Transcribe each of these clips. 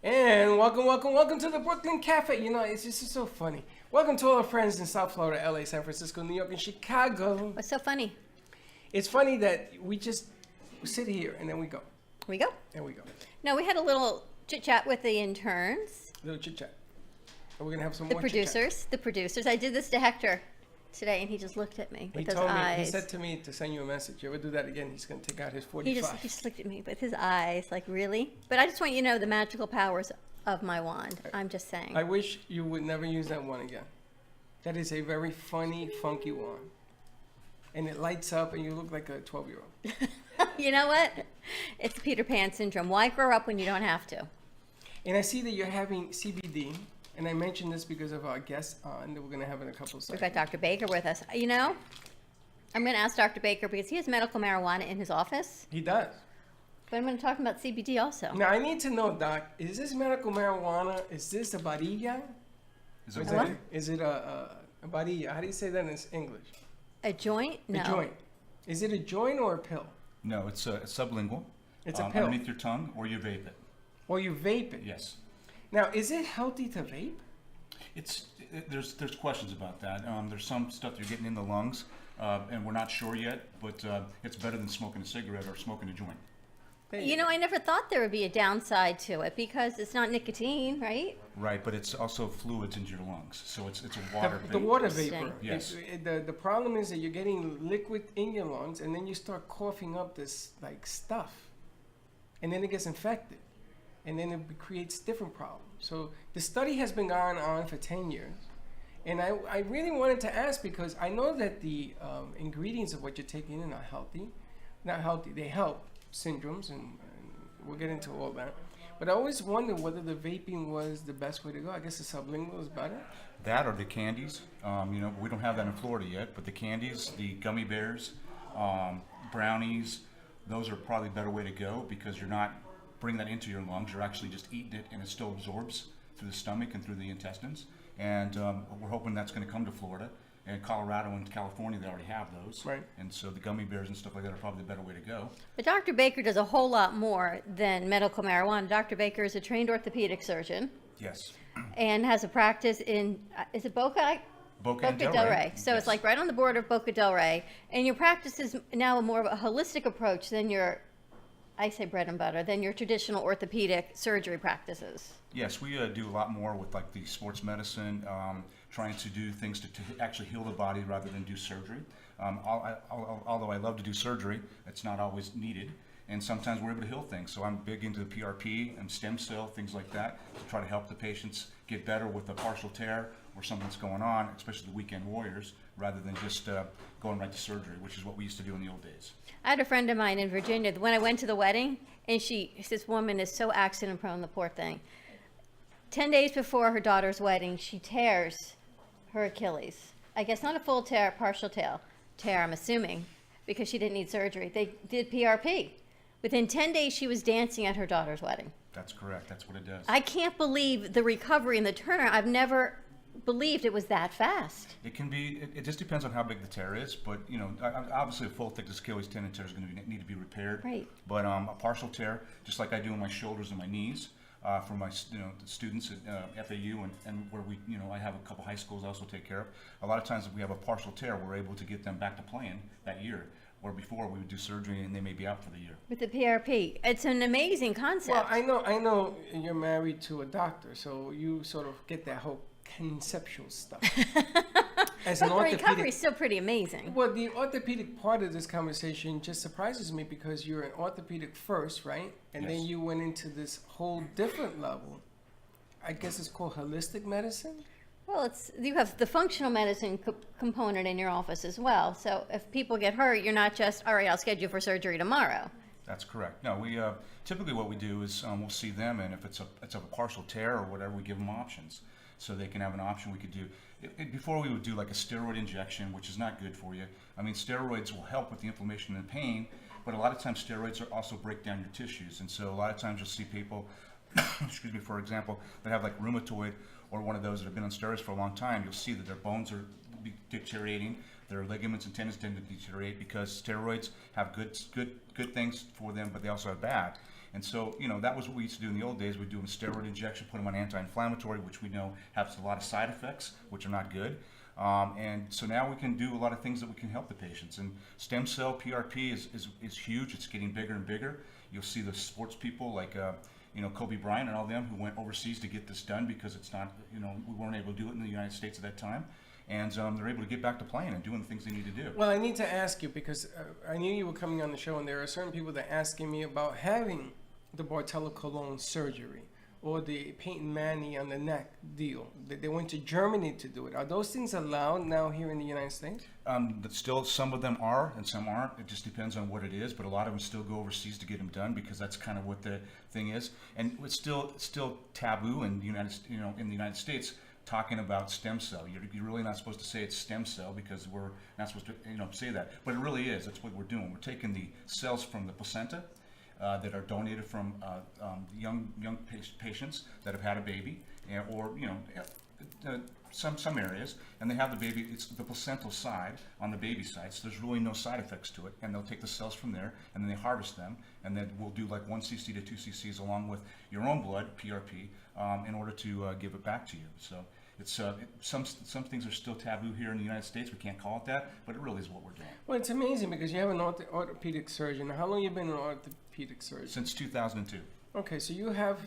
And welcome to the Brooklyn Cafe. You know, it's just so funny. Welcome to all our friends in South Florida, LA, San Francisco, New York, and Chicago. What's so funny? It's funny that we just sit here and then we go. We go. And we go. No, we had a little chit chat with the interns, A little chit chat. And we're going to have some the more chit-chat. producers. The producers. I did this to Hector today, and he just looked at me with He his told me, eyes. he said to me to send you a message. You ever do that again, he's going to take out his 45. He just looked at me with his eyes, like, really? But I just want you to know the magical powers of my wand. I'm just saying. I wish you would never use that one again. That is a very funny, funky wand. And it lights up and you look like a 12-year-old. You know what? It's Peter Pan syndrome. Why grow up when you don't have to? And I see that you're having CBD. And I mentioned this because of our guest on that we're going to have in a couple of We've seconds. got Dr. Baker with us. You know, I'm going to ask Dr. Baker because he has medical marijuana in his office. He does. But I'm going to talk about CBD also. Now, I need to know, Doc, is this medical marijuana? Is this a varilla? Is Or it is what? it, is it a varilla? How do you say that in English? A joint? No. A joint. Is it a joint or a pill? No, it's sublingual. It's a pill. Underneath your tongue, or you vape it. Or you vape it? Yes. Now, is it healthy to vape? There's questions about that. There's some stuff you're getting in the lungs, and we're not sure yet, but it's better than smoking a cigarette or smoking a joint. You know, I never thought there would be a downside to it because it's not nicotine, right? Right, but it's also fluids into your lungs, so it's a water The vapor. water Interesting. vapor. Yes. The problem is that you're getting liquid in your lungs, and then you start coughing up this like stuff, and then it gets infected, and then it creates different problems. So the study has been going on for 10 years, and I really wanted to ask because I know that the ingredients of what you're taking in are healthy, not healthy. They help syndromes, and we'll get into all that. But I always wondered whether the vaping was the best way to go. I guess the sublingual is better. That or the candies. We don't have that in Florida yet, but the candies, the gummy bears, brownies, those are probably a better way to go because you're not bringing that into your lungs. You're actually just eating it, and it still absorbs through the stomach and through the intestines. And we're hoping that's going to come to Florida. And Colorado and California, they already have those. Right. And so the gummy bears and stuff like that are probably the better way to go. But Dr. Baker does a whole lot more than medical marijuana. Dr. Baker is a trained orthopedic surgeon Yes. and has a practice in, is it Boca? Boca and Del Rey. So Yes. it's like right on the border of Boca Del Rey. And your practice is now more of a holistic approach than your, I say bread and butter, than your traditional orthopedic surgery practices. Yes, we do a lot more with like the sports medicine, trying to do things to actually heal the body rather than do surgery. Although I love to do surgery, it's not always needed. And sometimes we're able to heal things. So I'm big into the PRP and stem cell, things like that, to try to help the patients get better with a partial tear or something that's going on, especially the weekend warriors, rather than just going right to surgery, which is what we used to do in the old days. I had a friend of mine in Virginia when I went to the wedding, and this woman is so accident prone, the poor thing. 10 days before her daughter's wedding, she tears her Achilles. I guess not a full tear, partial tear, I'm assuming, because she didn't need surgery. They did PRP. Within 10 days, she was dancing at her daughter's wedding. That's correct. That's what it does. I can't believe the recovery and the turnaround. I've never believed it was that fast. It can be. It just depends on how big the tear is. But obviously, a full thickness Achilles tendon tear is going to need to be repaired. Right. But a partial tear, just like I do in my shoulders and my knees, for my the students at FAU and where I have a couple high schools I also take care of. A lot of times, if we have a partial tear, we're able to get them back to playing that year. Where before we would do surgery and they may be out for the year. With the PRP, it's an amazing concept. Well, I know you're married to a doctor, so you sort of get that whole conceptual stuff. As an But the recovery orthopedic, is still pretty amazing. well, the orthopedic part of this conversation just surprises me because you're an orthopedic first, right? And then Yes. you went into this whole different level. I guess it's called holistic medicine. Well, you have the functional medicine component in your office as well. So if people get hurt, you're not just, all right, I'll schedule you for surgery tomorrow. That's correct. No, we typically what we do is we'll see them, and if it's a partial tear or whatever, we give them options, so they can have an option. We could do before we would do like a steroid injection, which is not good for you. I mean, steroids will help with the inflammation and pain, but a lot of times steroids also break down your tissues, and so a lot of times you'll see people, excuse me, for example, that have like rheumatoid or one of those that have been on steroids for a long time. You'll see that their bones are deteriorating, Their ligaments and tendons tend to deteriorate because steroids have good things for them, but they also have bad. And so, that was what we used to do in the old days. We'd do a steroid injection, put them on anti-inflammatory, which we know has a lot of side effects, which are not good. And so now we can do a lot of things that we can help the patients. And stem cell PRP is huge. It's getting bigger and bigger. You'll see the sports people like Kobe Bryant and all them who went overseas to get this done because it's not, we weren't able to do it in the United States at that time. And they're able to get back to playing and doing the things they need to do. Well, I need to ask you because I knew you were coming on the show, and there are certain people that are asking me about having the Bartella Cologne surgery or the Peyton Manning on the neck deal. They went to Germany to do it. Are those things allowed now here in the United States? But still, some of them are and some aren't. It just depends on what it is. But a lot of them still go overseas to get them done because that's kind of what the thing is. And it's still taboo in the United States. Talking about stem cell, you're really not supposed to say it's stem cell because we're not supposed to say that, but it really is. That's what we're doing. We're taking the cells from the placenta that are donated from young patients that have had a baby, or some areas, and they have the baby. It's the placental side on the baby side, so there's really no side effects to it. And they'll take the cells from there, and then they harvest them, and then we'll do like 1 cc to 2 cc's along with your own blood, PRP, in order to give it back to you. So it's some things are still taboo here in the United States. We can't call it that, but it really is what we're doing. Well, it's amazing because you have an orthopedic surgeon. How long have you been an orthopedic surgeon? Since 2002. Okay, so you have,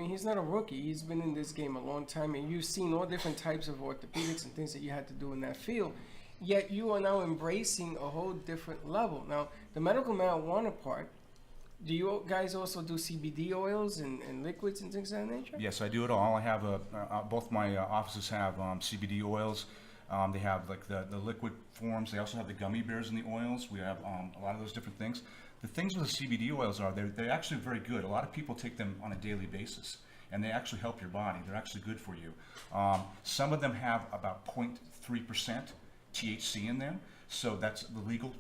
he's not a rookie. He's been in this game a long time, and you've seen all different types of orthopedics and things that you had to do in that field. Yet you are now embracing a whole different level. Now, the medical marijuana part, do you guys also do CBD oils and liquids and things of that nature? Yes, I do it all. I have both my offices have CBD oils. They have like the liquid forms. They also have the gummy bears and the oils. We have a lot of those different things. The things with the CBD oils are they're actually very good. A lot of people take them on a daily basis, and they actually help your body. They're actually good for you. Some of them have about 0.3% THC in them, so that's the legal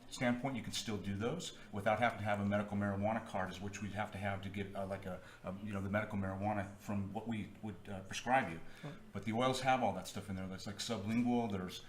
standpoint. You can still do those without having to have a medical marijuana card, which we'd have to get the medical marijuana from what we would prescribe you. Right. But the oils have all that stuff in there. That's like sublingual. There's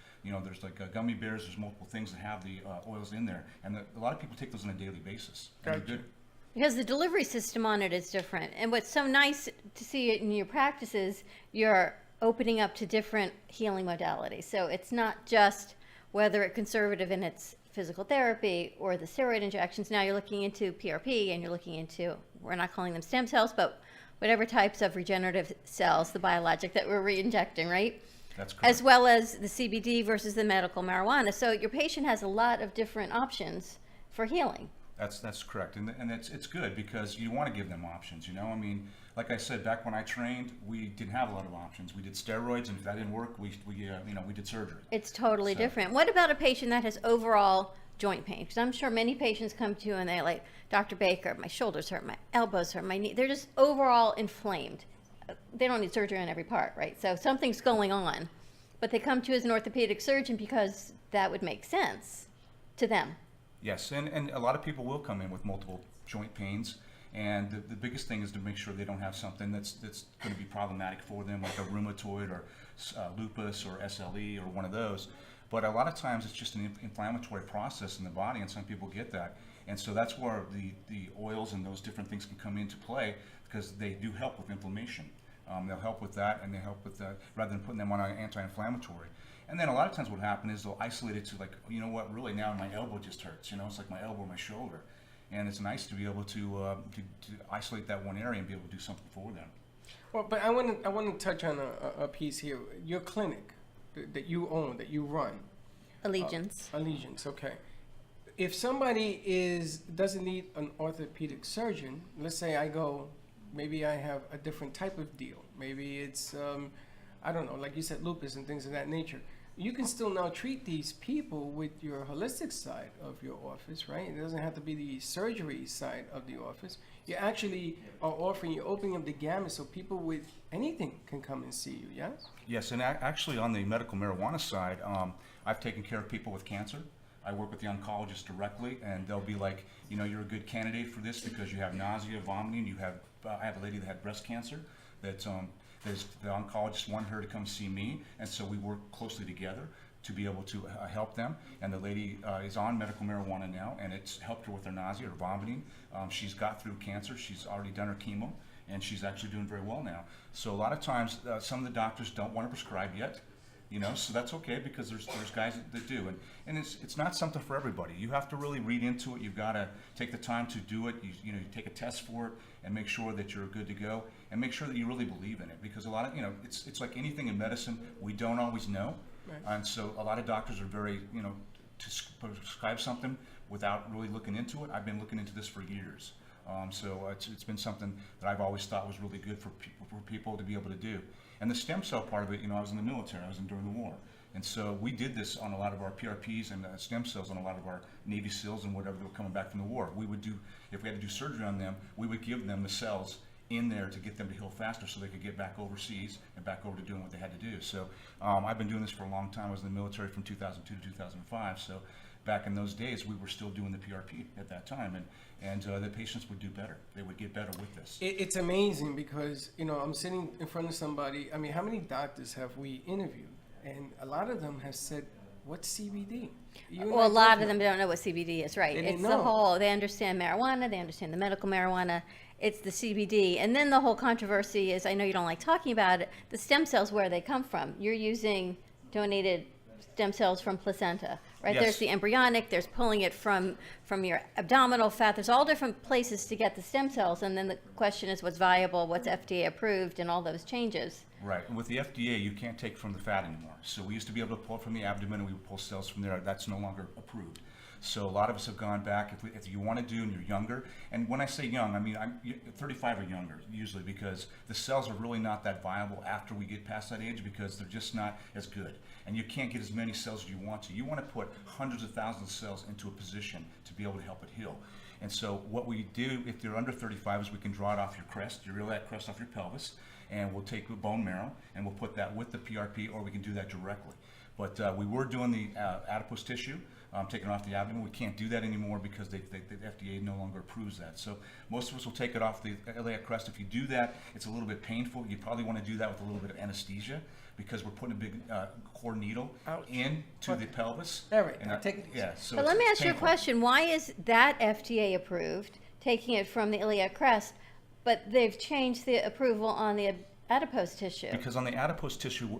gummy bears. There's multiple things that have the oils in there, and a lot of people take those on a daily basis. Gotcha. Good. Because the delivery system on it is different. And what's so nice to see it in your practices, you're opening up to different healing modalities. So it's not just whether it's conservative in its physical therapy or the steroid injections. Now you're looking into PRP, and you're looking into, we're not calling them stem cells, but whatever types of regenerative cells, the biologic that we're re-injecting, right? That's correct. As well as the CBD versus the medical marijuana. So your patient has a lot of different options for healing. That's correct, and it's good because you want to give them options. Like I said, back when I trained, we didn't have a lot of options. We did steroids, and if that didn't work, we did surgery. It's totally different. What about a patient that has overall joint pain? Because I'm sure many patients come to you and they're like, Dr. Baker, my shoulders hurt, my elbows hurt, my knee. They're just overall inflamed. They don't need surgery on every part, right? So something's going on, but they come to you as an orthopedic surgeon because that would make sense to them. Yes, and a lot of people will come in with multiple joint pains, and the biggest thing is to make sure they don't have something that's going to be problematic for them, like a rheumatoid or lupus or SLE or one of those. But a lot of times it's just an inflammatory process in the body, and some people get that. And so that's where the oils and those different things can come into play, because they do help with inflammation. They'll help with that, and they help with that rather than putting them on an anti-inflammatory. And then a lot of times what happens is they'll isolate it to like, really now my elbow just hurts. It's like my elbow, my shoulder. And it's nice to be able to isolate that one area and be able to do something for them. Well, but I want to touch on a piece here. Your clinic that you own, that you run. Allegiance. Allegiance, okay. If somebody doesn't need an orthopedic surgeon, let's say I go, maybe I have a different type of deal. Maybe it's, I don't know, like you said, lupus and things of that nature. You can still now treat these people with your holistic side of your office, right? It doesn't have to be the surgery side of the office. You actually are you're opening up the gamut so people with anything can come and see you, yes? Yes, and actually on the medical marijuana side, I've taken care of people with cancer. I work with the oncologist directly, and they'll be like, you're a good candidate for this because you have nausea, vomiting. I have a lady that had breast cancer that the oncologist wanted her to come see me, and so we work closely together to be able to help them. And the lady is on medical marijuana now, and it's helped her with her nausea or vomiting. She's got through cancer. She's already done her chemo, and she's actually doing very well now. So a lot of times, some of the doctors don't want to prescribe yet. So that's okay, because there's guys that do, and it's not something for everybody. You have to really read into it. You've got to take the time to do it. You take a test for it and make sure that you're good to go, and make sure that you really believe in it, because a lot of it's like anything in medicine, we don't always know, Right. and so a lot of doctors are very to prescribe something without really looking into it. I've been looking into this for years. So it's been something that I've always thought was really good for people to be able to do. And the stem cell part of it, I was in the military, I was in during the war. And so we did this on a lot of our PRPs and stem cells on a lot of our Navy SEALs and whatever that were coming back from the war. We would do, if we had to do surgery on them, we would give them the cells in there to get them to heal faster so they could get back overseas and back over to doing what they had to do. So I've been doing this for a long time. I was in the military from 2002 to 2005. So back in those days, we were still doing the PRP at that time, and the patients would do better. They would get better with this. It's amazing because, I'm sitting in front of somebody. I mean, how many doctors have we interviewed? And a lot of them have said, what's CBD? Well, a lot of them don't know what CBD is, right? They didn't It's the know. whole, they understand marijuana, they understand the medical marijuana, it's the CBD. And then the whole controversy is, I know you don't like talking about it, the stem cells, where they come from. You're using donated stem cells from placenta, right? Yes. There's the embryonic, there's pulling it from your abdominal fat. There's all different places to get the stem cells. And then the question is what's viable, what's FDA approved, and all those changes. Right, and with the FDA, you can't take from the fat anymore. So we used to be able to pull from the abdomen, and we would pull cells from there. That's no longer approved. So a lot of us have gone back. If you want to do, and you're younger, and when I say young, I mean I'm 35 or younger usually, because the cells are really not that viable after we get past that age, because they're just not as good, and you can't get as many cells as you want to. You want to put hundreds of thousands of cells into a position to be able to help it heal. And so what we do, if you're under 35, is we can draw it off your crest, you reel that crest off your pelvis, and we'll take the bone marrow and we'll put that with the PRP, or we can do that directly. But we were doing the adipose tissue, taking off the abdomen. We can't do that anymore because the FDA no longer approves that. So most of us will take it off the iliac crest. If you do that, it's a little bit painful. You probably want to do that with a little bit of anesthesia, because we're putting a big core needle into the pelvis. All right, And now take it easy. Yeah, so But let me it's ask you a painful. question. Why is that FDA approved, taking it from the iliac crest, but they've changed the approval on the adipose tissue? Because on the adipose tissue,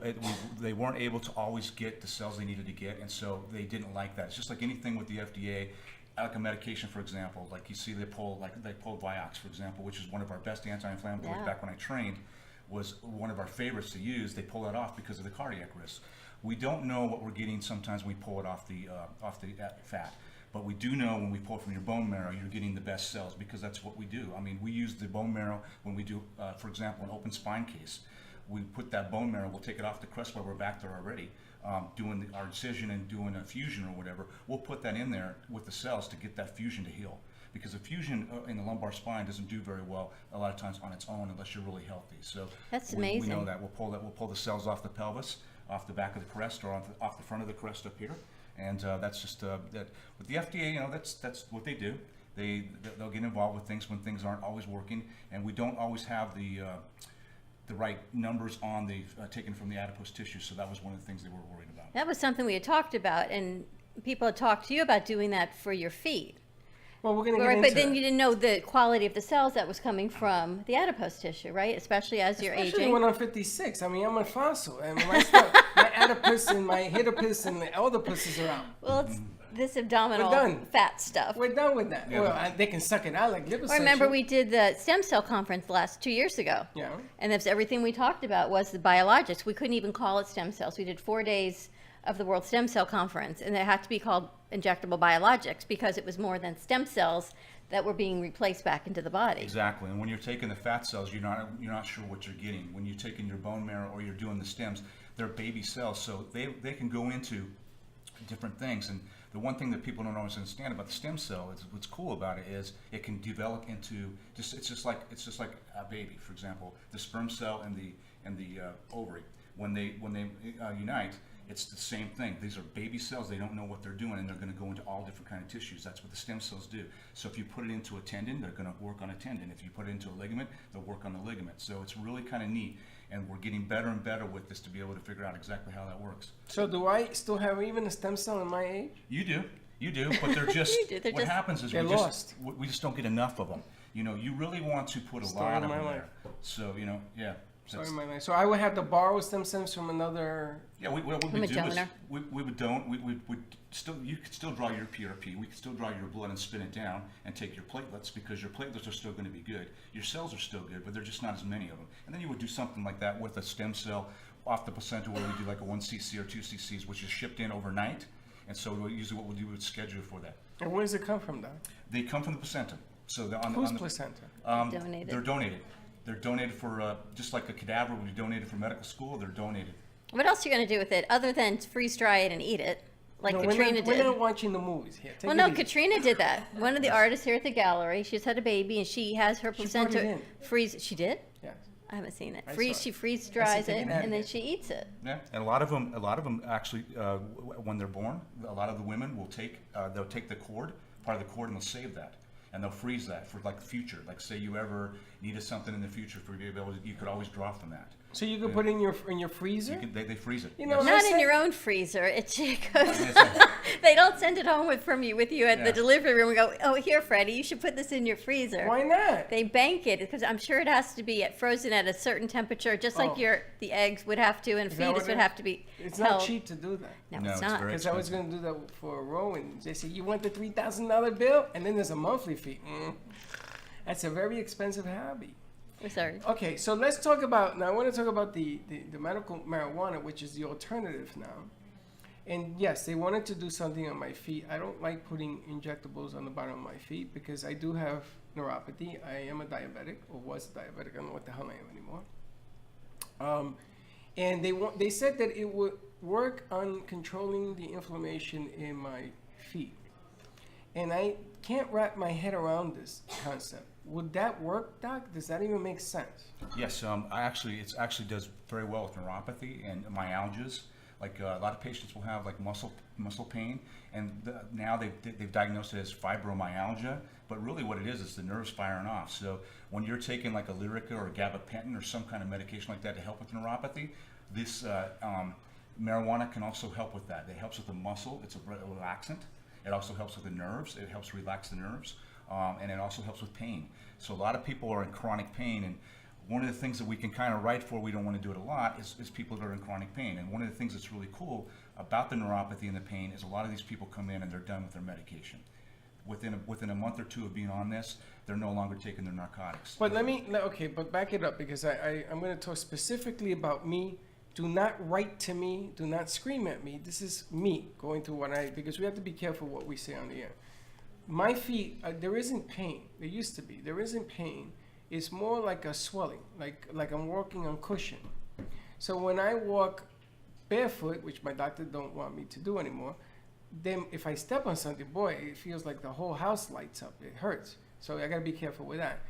they weren't able to always get the cells they needed to get, and so they didn't like that. It's just like anything with the FDA, like a medication, for example. Like you see, they pulled Vioxx, for example, which is one of our best anti-inflammatories. Yeah. Back when I trained, was one of our favorites to use. They pull that off because of the cardiac risk. We don't know what we're getting sometimes when we pull it off the fat. But we do know when we pull from your bone marrow, you're getting the best cells, because that's what we do. I mean, we use the bone marrow when we do, for example, an open spine case. We put that bone marrow, we'll take it off the crest while we're back there already, doing our incision and doing a fusion or whatever. We'll put that in there with the cells to get that fusion to heal. Because a fusion in the lumbar spine doesn't do very well a lot of times on its own unless you're really healthy. So That's we amazing. know that. We'll pull the cells off the pelvis, off the back of the crest, or off the front of the crest up here. And that's just that. With the FDA, that's what they do. They'll get involved with things when things aren't always working, and we don't always have the right numbers on the taken from the adipose tissue. So that was one of the things they were worried about. That was something we had talked about, and people had talked to you about doing that for your feet. Well, we're going to get Right, into but then that. you didn't know the quality of the cells that was coming from the adipose tissue, right? Especially as you're Especially aging. when I'm 56. I mean, I'm a fossil. And my stuff, my adipose and my hitopus and the elderpus are out. Well, it's this abdominal We're done. fat stuff. We're done with that. Yeah. Well, they can suck it out like liposuction. I remember we did the stem cell conference last 2 years ago. Yeah. And that's everything we talked about was the biologics. We couldn't even call it stem cells. We did 4 days of the World Stem Cell Conference, and it had to be called injectable biologics because it was more than stem cells that were being replaced back into the body. Exactly, and when you're taking the fat cells, you're not sure what you're getting. When you're taking your bone marrow or you're doing the stems, they're baby cells, so they can go into different things. And the one thing that people don't always understand about the stem cell is what's cool about it is it can develop into it's just like a baby. For example, the sperm cell and the ovary, when they unite, it's the same thing. These are baby cells. They don't know what they're doing, and they're going to go into all different kind of tissues. That's what the stem cells do. So if you put it into a tendon, they're going to work on a tendon. If you put it into a ligament, they'll work on the ligament. So it's really kind of neat. And we're getting better and better with this to be able to figure out exactly how that works. So do I still have even a stem cell in my age? You do, but they're just, You do, they're what just- happens is They're lost. we just don't get enough of them. You know, you really want to put a Story lot of of my them life. there. So, you know, yeah. Sorry, that's- my life. So I would have to borrow stem cells from another. Yeah, what From we a do is donor. we would don't we would still you could still draw your PRP. We could still draw your blood and spin it down and take your platelets because your platelets are still going to be good. Your cells are still good, but they're just not as many of them. And then you would do something like that with a stem cell off the placenta, where we do like a 1 cc or 2 cc's, which is shipped in overnight. And so usually what we'll do is schedule for that. And where does it come from, Doc? They come from the placenta. So Whose placenta? Donated. They're donated. They're donated for just like a cadaver would be donated for medical school. They're donated. What else are you going to do with it other than freeze dry it and eat it, like No, Katrina we're did? not watching the movies here. Take Well, it no, easy. Katrina did that. One of the artists here at the gallery, she just had a baby, and she has her She brought it placenta in. freeze. She did? Yes. I haven't seen it. I Freeze. saw it. She freeze I dries said it, take it out. and then she eats it. Yeah, and a lot of them actually, when they're born, a lot of the women will they'll take the cord, part of the cord, and they'll save that, and they'll freeze that for like the future. Like say you ever needed something in the future for you to be able to, you could always draw from that. So you could put it in your freezer. They freeze it. You know, yes. I Not said- in your own freezer. It goes. Yes, They don't send it home with you at the Yeah. delivery room and go, "Oh, here, Freddie, you should put this in your freezer." Why not? They bank it because I'm sure it has to be frozen at a certain temperature, just like Oh. the eggs would have to, and Is that fetus what would it- have to be It's held. not cheap to do that. No, No, it's it's not. very- Because I was going to do that for Rowan. They said, you want the $3,000 bill? And then there's a monthly fee. That's a very expensive hobby. We're sorry. Okay, so let's talk about, now I want to talk about the medical marijuana, which is the alternative now. And yes, they wanted to do something on my feet. I don't like putting injectables on the bottom of my feet because I do have neuropathy. I am a diabetic, or was a diabetic. I don't know what the hell I am anymore. And they said that it would work on controlling the inflammation in my feet. And I can't wrap my head around this concept. Would that work, Doc? Does that even make sense? Yes, it actually does very well with neuropathy and myalgias. Like a lot of patients will have like muscle pain, and now they've diagnosed it as fibromyalgia. But really, what it is the nerves firing off. So when you're taking like a Lyrica or a gabapentin or some kind of medication like that to help with neuropathy, this marijuana can also help with that. It helps with the muscle. It's a relaxant. It also helps with the nerves. It helps relax the nerves, and it also helps with pain. So a lot of people are in chronic pain, and one of the things that we can kind of write for, we don't want to do it a lot, is people that are in chronic pain. And one of the things that's really cool about the neuropathy and the pain is a lot of these people come in and they're done with their medication. Within a month or two of being on this, they're no longer taking their narcotics. But but back it up because I'm going to talk specifically about me. Do not write to me. Do not scream at me. This is me going through because we have to be careful what we say on the air. My feet, there isn't pain. There used to be. There isn't pain. It's more like a swelling, like I'm walking on cushion. So when I walk barefoot, which my doctor don't want me to do anymore, then if I step on something, boy, it feels like the whole house lights up. It hurts. So I gotta be careful with that.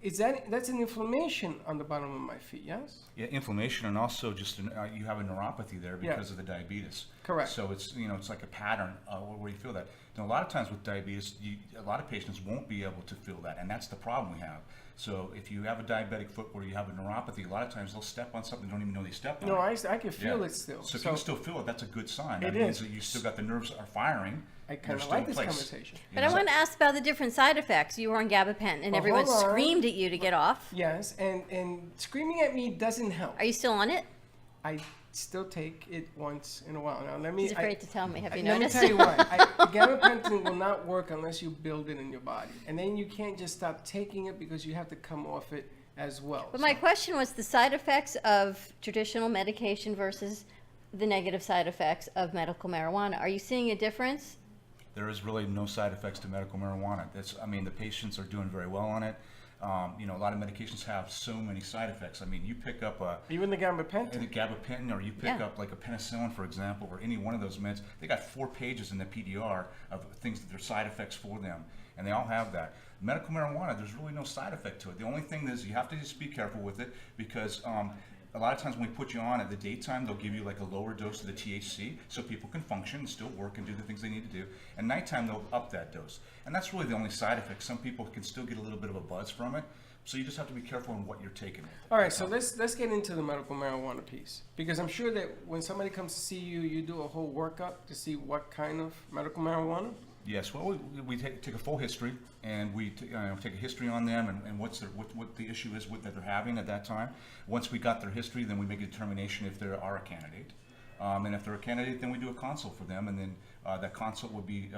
That's an inflammation on the bottom of my feet, yes? Yeah, inflammation, and also just you have a neuropathy there because of the diabetes. Correct. So it's like a pattern where you feel that. And a lot of times with diabetes, a lot of patients won't be able to feel that, and that's the problem we have. So if you have a diabetic foot where you have a neuropathy, a lot of times they'll step on something they don't even know they stepped on. No, it. I can feel Yeah. it still. So if you can still feel it, that's a good sign. It That means is. that you still got the nerves are firing. I they're kind of still like in this place. conversation. But I want to ask about the different side effects. You were on gabapentin, and Well, everyone hold on. screamed at you to get off. Yes, and screaming at me doesn't help. Are you still on it? I still take it once in a while. Now let me. He's afraid to tell me. Have you Let me noticed? tell you why. Gabapentin will not work unless you build it in your body, and then you can't just stop taking it because you have to come off it as well. But my question was the side effects of traditional medication versus the negative side effects of medical marijuana. Are you seeing a difference? There is really no side effects to medical marijuana. The patients are doing very well on it. A lot of medications have so many side effects. I mean, you pick up Even the gabapentin. a gabapentin, or you pick Yeah. up like a penicillin, for example, or any one of those meds. They got 4 pages in the PDR of things that their side effects for them, and they all have that. Medical marijuana, there's really no side effect to it. The only thing is you have to just be careful with it because a lot of times when we put you on at the daytime, they'll give you like a lower dose of the THC so people can function and still work and do the things they need to do. And nighttime, they'll up that dose. And that's really the only side effect. Some people can still get a little bit of a buzz from it, So you just have to be careful in what you're taking. All right, so let's get into the medical marijuana piece, because I'm sure that when somebody comes to see you, you do a whole workup to see what kind of medical marijuana. Yes, well, we take a full history, and we take a history on them and what the issue is that they're having at that time. Once we got their history, then we make a determination if they are a candidate. And if they're a candidate, then we do a consult for them, and then that consult will be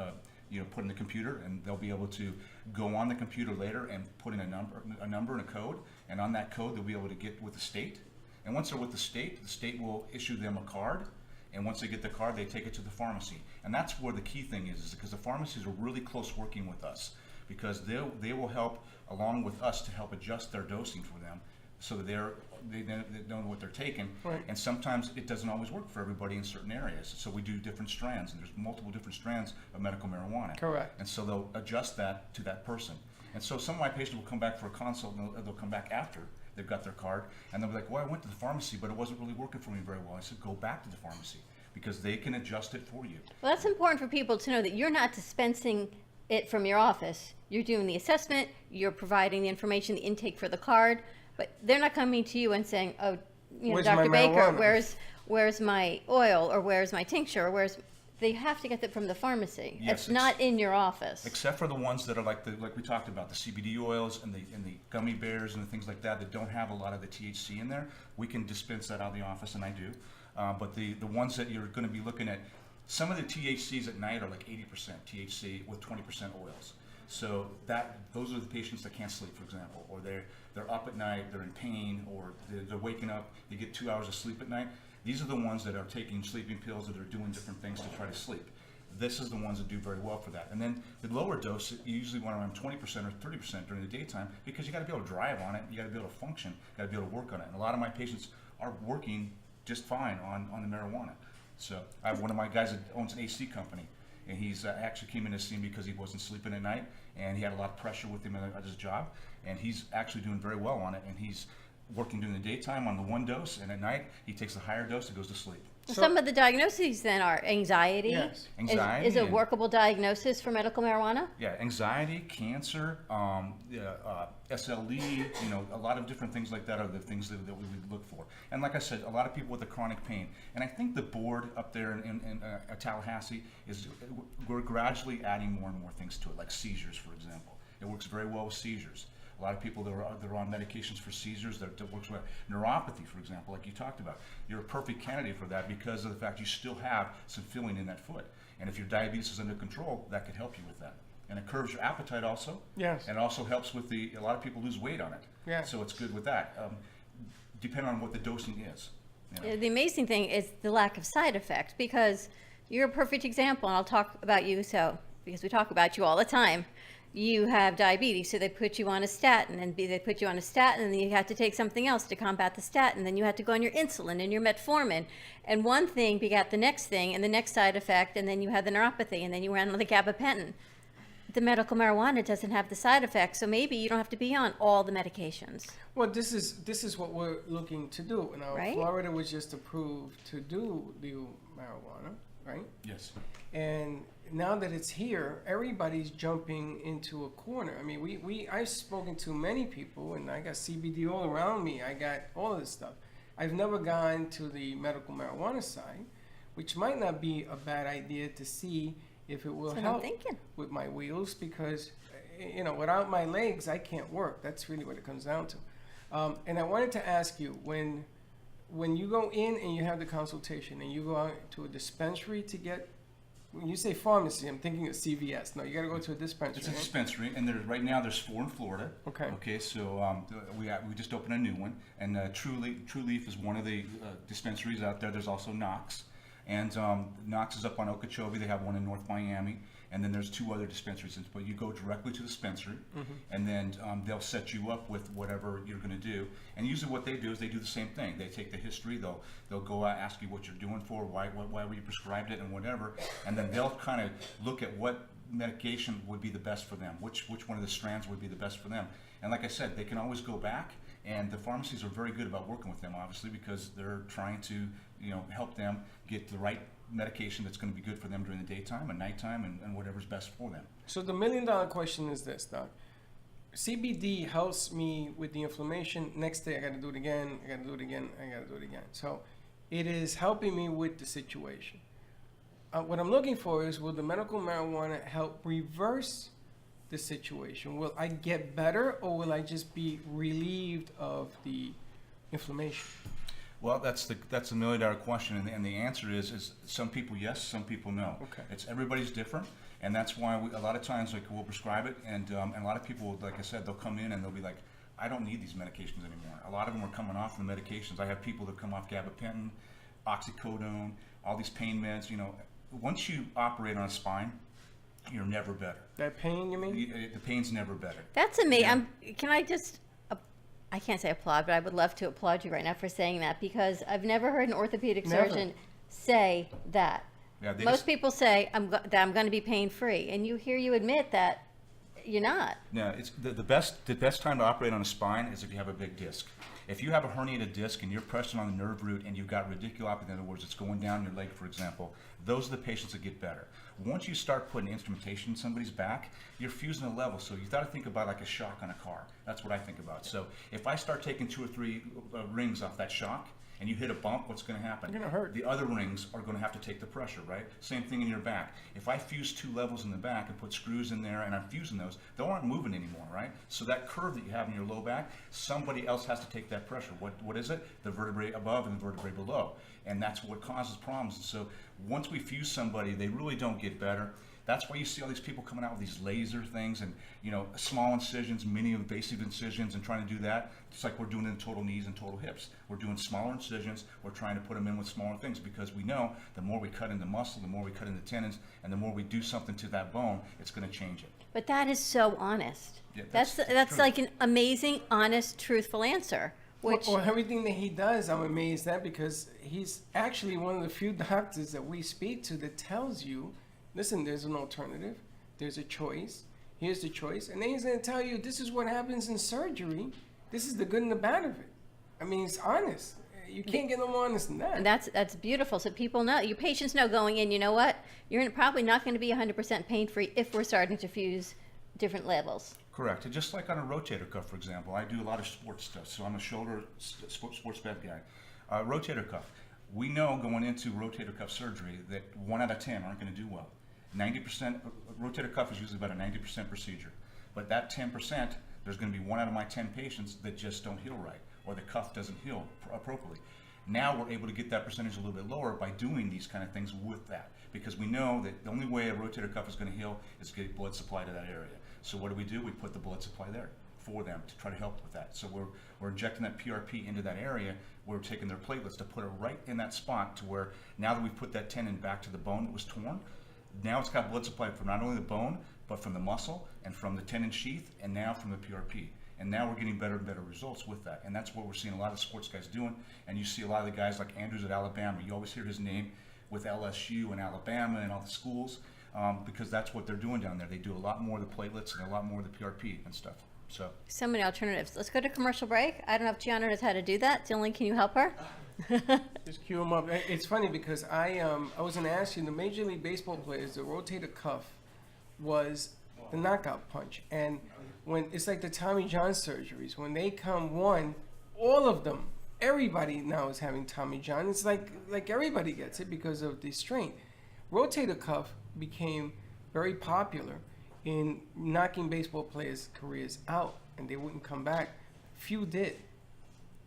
put in the computer, and they'll be able to go on the computer later and put in a number and a code, and on that code they'll be able to get with the state. And once they're with the state will issue them a card. And once they get the card, they take it to the pharmacy. And that's where the key thing is because the pharmacies are really close working with us, because they will help along with us to help adjust their dosing for them so that they know what they're taking. Right. And sometimes it doesn't always work for everybody in certain areas. So we do different strands, and there's multiple different strands of medical marijuana. Correct. And so they'll adjust that to that person. And so some of my patients will come back for a consult, and they'll come back after they've got their card, and they'll be like, well, I went to the pharmacy, but it wasn't really working for me very well. I said, go back to the pharmacy, because they can adjust it for you. Well, that's important for people to know that you're not dispensing it from your office. You're doing the assessment, you're providing the information, the intake for the card, but they're not coming to you and saying, oh, Where's Dr. my Baker, marijuana? where's my oil, or where's my tincture, or they have to get that from the pharmacy. Yes, It's not in your office. Except for the ones that are like we talked about, the CBD oils and the gummy bears and the things like that don't have a lot of the THC in there. We can dispense that out of the office, and I do. But the ones that you're going to be looking at, some of the THCs at night are like 80% THC with 20% oils. So those are the patients that can't sleep, for example, or they're up at night, they're in pain, or they're waking up, they get 2 hours of sleep at night. These are the ones that are taking sleeping pills, that are doing different things to try to sleep. This is the ones that do very well for that. And then the lower dose, you usually want around 20% or 30% during the daytime, because you got to be able to drive on it, you got to be able to function, got to be able to work on it. And a lot of my patients are working just fine on the marijuana. So I have one of my guys that owns an AC company, and he's actually came in to see me because he wasn't sleeping at night, and he had a lot of pressure with him at his job, and he's actually doing very well on it, and he's working during the daytime on the one dose, and at night he takes the higher dose and goes to sleep. So some of the diagnoses then are anxiety. Yes. Anxiety Is a and- workable diagnosis for medical marijuana? Yeah, anxiety, cancer, SLE, a lot of different things like that are the things that we would look for. And like I said, a lot of people with the chronic pain. And I think the board up there in Tallahassee we're gradually adding more and more things to it, like seizures, for example. It works very well with seizures. A lot of people that are on medications for seizures that works well. Neuropathy, for example, like you talked about. You're a perfect candidate for that because of the fact you still have some feeling in that foot. And if your diabetes is under control, that could help you with that. And it curbs your appetite also. Yes. And it also helps with a lot of people lose weight on it. Yeah. So it's good with that. Depending on what the dosing is. The amazing thing is the lack of side effects, because you're a perfect example, and I'll talk about you because we talk about you all the time. You have diabetes, so they put you on a statin, and they put you on a statin, and then you have to take something else to combat the statin, then you have to go on your insulin and your metformin, and one thing begat the next thing, and the next side effect, and then you had the neuropathy, and then you ran on the gabapentin. The medical marijuana doesn't have the side effects, so maybe you don't have to be on all the medications. Well, this is what we're looking to do. Now, Right. Florida was just approved to do legal marijuana, right? Yes. And now that it's here, everybody's jumping into a corner. I mean, I've spoken to many people, and I got CBD all around me. I got all of this stuff. I've never gone to the medical marijuana side, which might not be a bad idea to see if it will That's what I'm help thinking. with my wheels, because without my legs, I can't work. That's really what it comes down to. And I wanted to ask you, when you go in and you have the consultation, and you go out to a dispensary to get, when you say pharmacy, I'm thinking of CVS. No, you got to go to a dispensary. It's a right? dispensary, and right now there's 4 in Florida. Okay. Okay, so we just opened a new one, and True Leaf is one of the dispensaries out there. There's also Knox, and Knox is up on Okeechobee. They have one in North Miami, and then there's 2 other dispensaries. But you go directly to the dispensary, and then they'll set you up with whatever you're going to do. And usually what they do is they do the same thing. They take the history. They'll go out, ask you what you're doing for, why were you prescribed it, and whatever. And then they'll kind of look at what medication would be the best for them, which one of the strands would be the best for them. And like I said, they can always go back, and the pharmacies are very good about working with them, obviously, because they're trying to help them get the right medication that's going to be good for them during the daytime and nighttime and whatever's best for them. So the $1 million question is this, Doc. CBD helps me with the inflammation. Next day, I got to do it again. I got to do it again. I got to do it again. So it is helping me with the situation. What I'm looking for is, will the medical marijuana help reverse the situation? Will I get better, or will I just be relieved of the inflammation? Well, that's a $1 million question, and the answer is some people yes, some people no. Okay. It's everybody's different, and that's why a lot of times like we'll prescribe it, and a lot of people, like I said, they'll come in and they'll be like, I don't need these medications anymore. A lot of them are coming off the medications. I have people that come off gabapentin, oxycodone, all these pain meds. You know, once you operate on a spine, you're never better. That pain, you mean? The pain's never better. That's amazing. Yeah. Can I just, I can't say applaud, but I would love to applaud you right now for saying that, because I've never heard an orthopedic Never. surgeon say that. Yeah, they Most just- people say that I'm going to be pain free, and you admit that you're not. No, it's the best time to operate on a spine is if you have a big disc. If you have a herniated disc and you're pressing on the nerve root and you've got radiculopathy, in other words, it's going down your leg, for example, those are the patients that get better. Once you start putting instrumentation in somebody's back, you're fusing a level. So you got to think about like a shock on a car. That's what I think about. So if I start taking 2 or 3 rings off that shock, and you hit a bump, what's going to happen? You're gonna hurt. The other rings are going to have to take the pressure, right? Same thing in your back. If I fuse 2 levels in the back and put screws in there and I'm fusing those, they aren't moving anymore, right? So that curve that you have in your low back, somebody else has to take that pressure. What is it? The vertebrae above and the vertebrae below. And that's what causes problems. And so once we fuse somebody, they really don't get better. That's why you see all these people coming out with these laser things and, you know, small incisions, mini invasive incisions, and trying to do that. It's like we're doing it in total knees and total hips. We're doing smaller incisions. We're trying to put them in with smaller things because we know the more we cut into muscle, the more we cut into tendons, and the more we do something to that bone, it's going to change it. But that is so honest. Yeah, that's that's true. like an amazing, honest, truthful answer. Which Well, everything that he does, I'm amazed at, because he's actually one of the few doctors that we speak to that tells you, listen, there's an alternative, there's a choice, here's the choice, and then he's going to tell you this is what happens in surgery, this is the good and the bad of it. I mean, it's honest. You can't get no more honest than that. and that's beautiful. So people know, your patients know going in, you know what? You're probably not going to be 100% pain free if we're starting to fuse different levels. Correct. And just like on a rotator cuff, for example, I do a lot of sports stuff, so I'm a shoulder sports med guy. Rotator cuff. We know going into rotator cuff surgery that 1 out of 10 aren't going to do well. 90%, rotator cuff is usually about a 90% procedure. But that 10%, there's going to be 1 out of my 10 patients that just don't heal right, or the cuff doesn't heal appropriately. Now we're able to get that percentage a little bit lower by doing these kind of things with that, because we know that the only way a rotator cuff is going to heal is to get blood supply to that area. So what do? We put the blood supply there for them to try to help with that. So we're injecting that PRP into that area. We're taking their platelets to put it right in that spot to where now that we've put that tendon back to the bone that was torn, now it's got blood supply from not only the bone, but from the muscle and from the tendon sheath and now from the PRP. And now we're getting better and better results with that. And that's what we're seeing a lot of sports guys doing. And you see a lot of the guys like Andrews at Alabama. You always hear his name with LSU and Alabama and all the schools because that's what they're doing down there. They do a lot more of the platelets and a lot more of the PRP and stuff. So many alternatives. Let's go to commercial break. I don't know if Gianna knows how to do that. Dylan, can you help her? Just cue him up. It's funny because I was going to ask you, the Major League Baseball players, the rotator cuff was the knockout punch. And when it's like the Tommy John surgeries, when they come all of them, everybody now is having Tommy John. It's like everybody gets it because of the strain. Rotator cuff became very popular in knocking baseball players' careers out, and they wouldn't come back. Few did.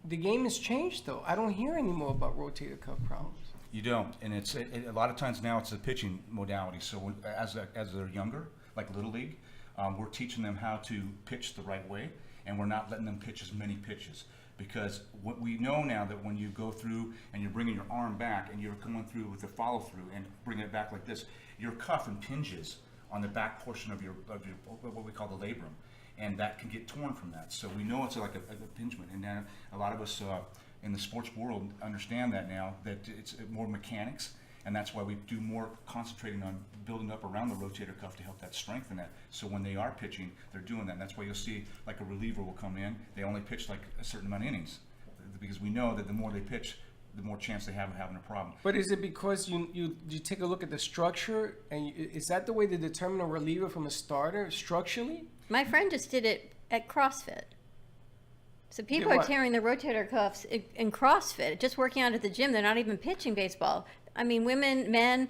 The game has changed, though. I don't hear any more about rotator cuff problems. you don't, and it's a lot of times now it's a pitching modality. So as they're younger, like Little League, we're teaching them how to pitch the right way, and we're not letting them pitch as many pitches. Because what we know now that when you go through and you're bringing your arm back and you're coming through with the follow through and bringing it back like this, your cuff impinges on the back portion of your what we call the labrum, and that can get torn from that. So we know it's like a impingement, and then a lot of us in the sports world understand that now, that it's more mechanics, and that's why we do more concentrating on building up around the rotator cuff to help that strengthen that. So when they are pitching, they're doing that, and that's why you'll see like a reliever will come in, they only pitch like a certain amount of innings, because we know that the more they pitch, the more chance they have of having a problem. But is it because you take a look at the structure, and is that the way to determine a reliever from a starter structurally? My friend just did it at CrossFit. So people Did are what? tearing their rotator cuffs in CrossFit, just working out at the gym. They're not even pitching baseball. I mean, women, men,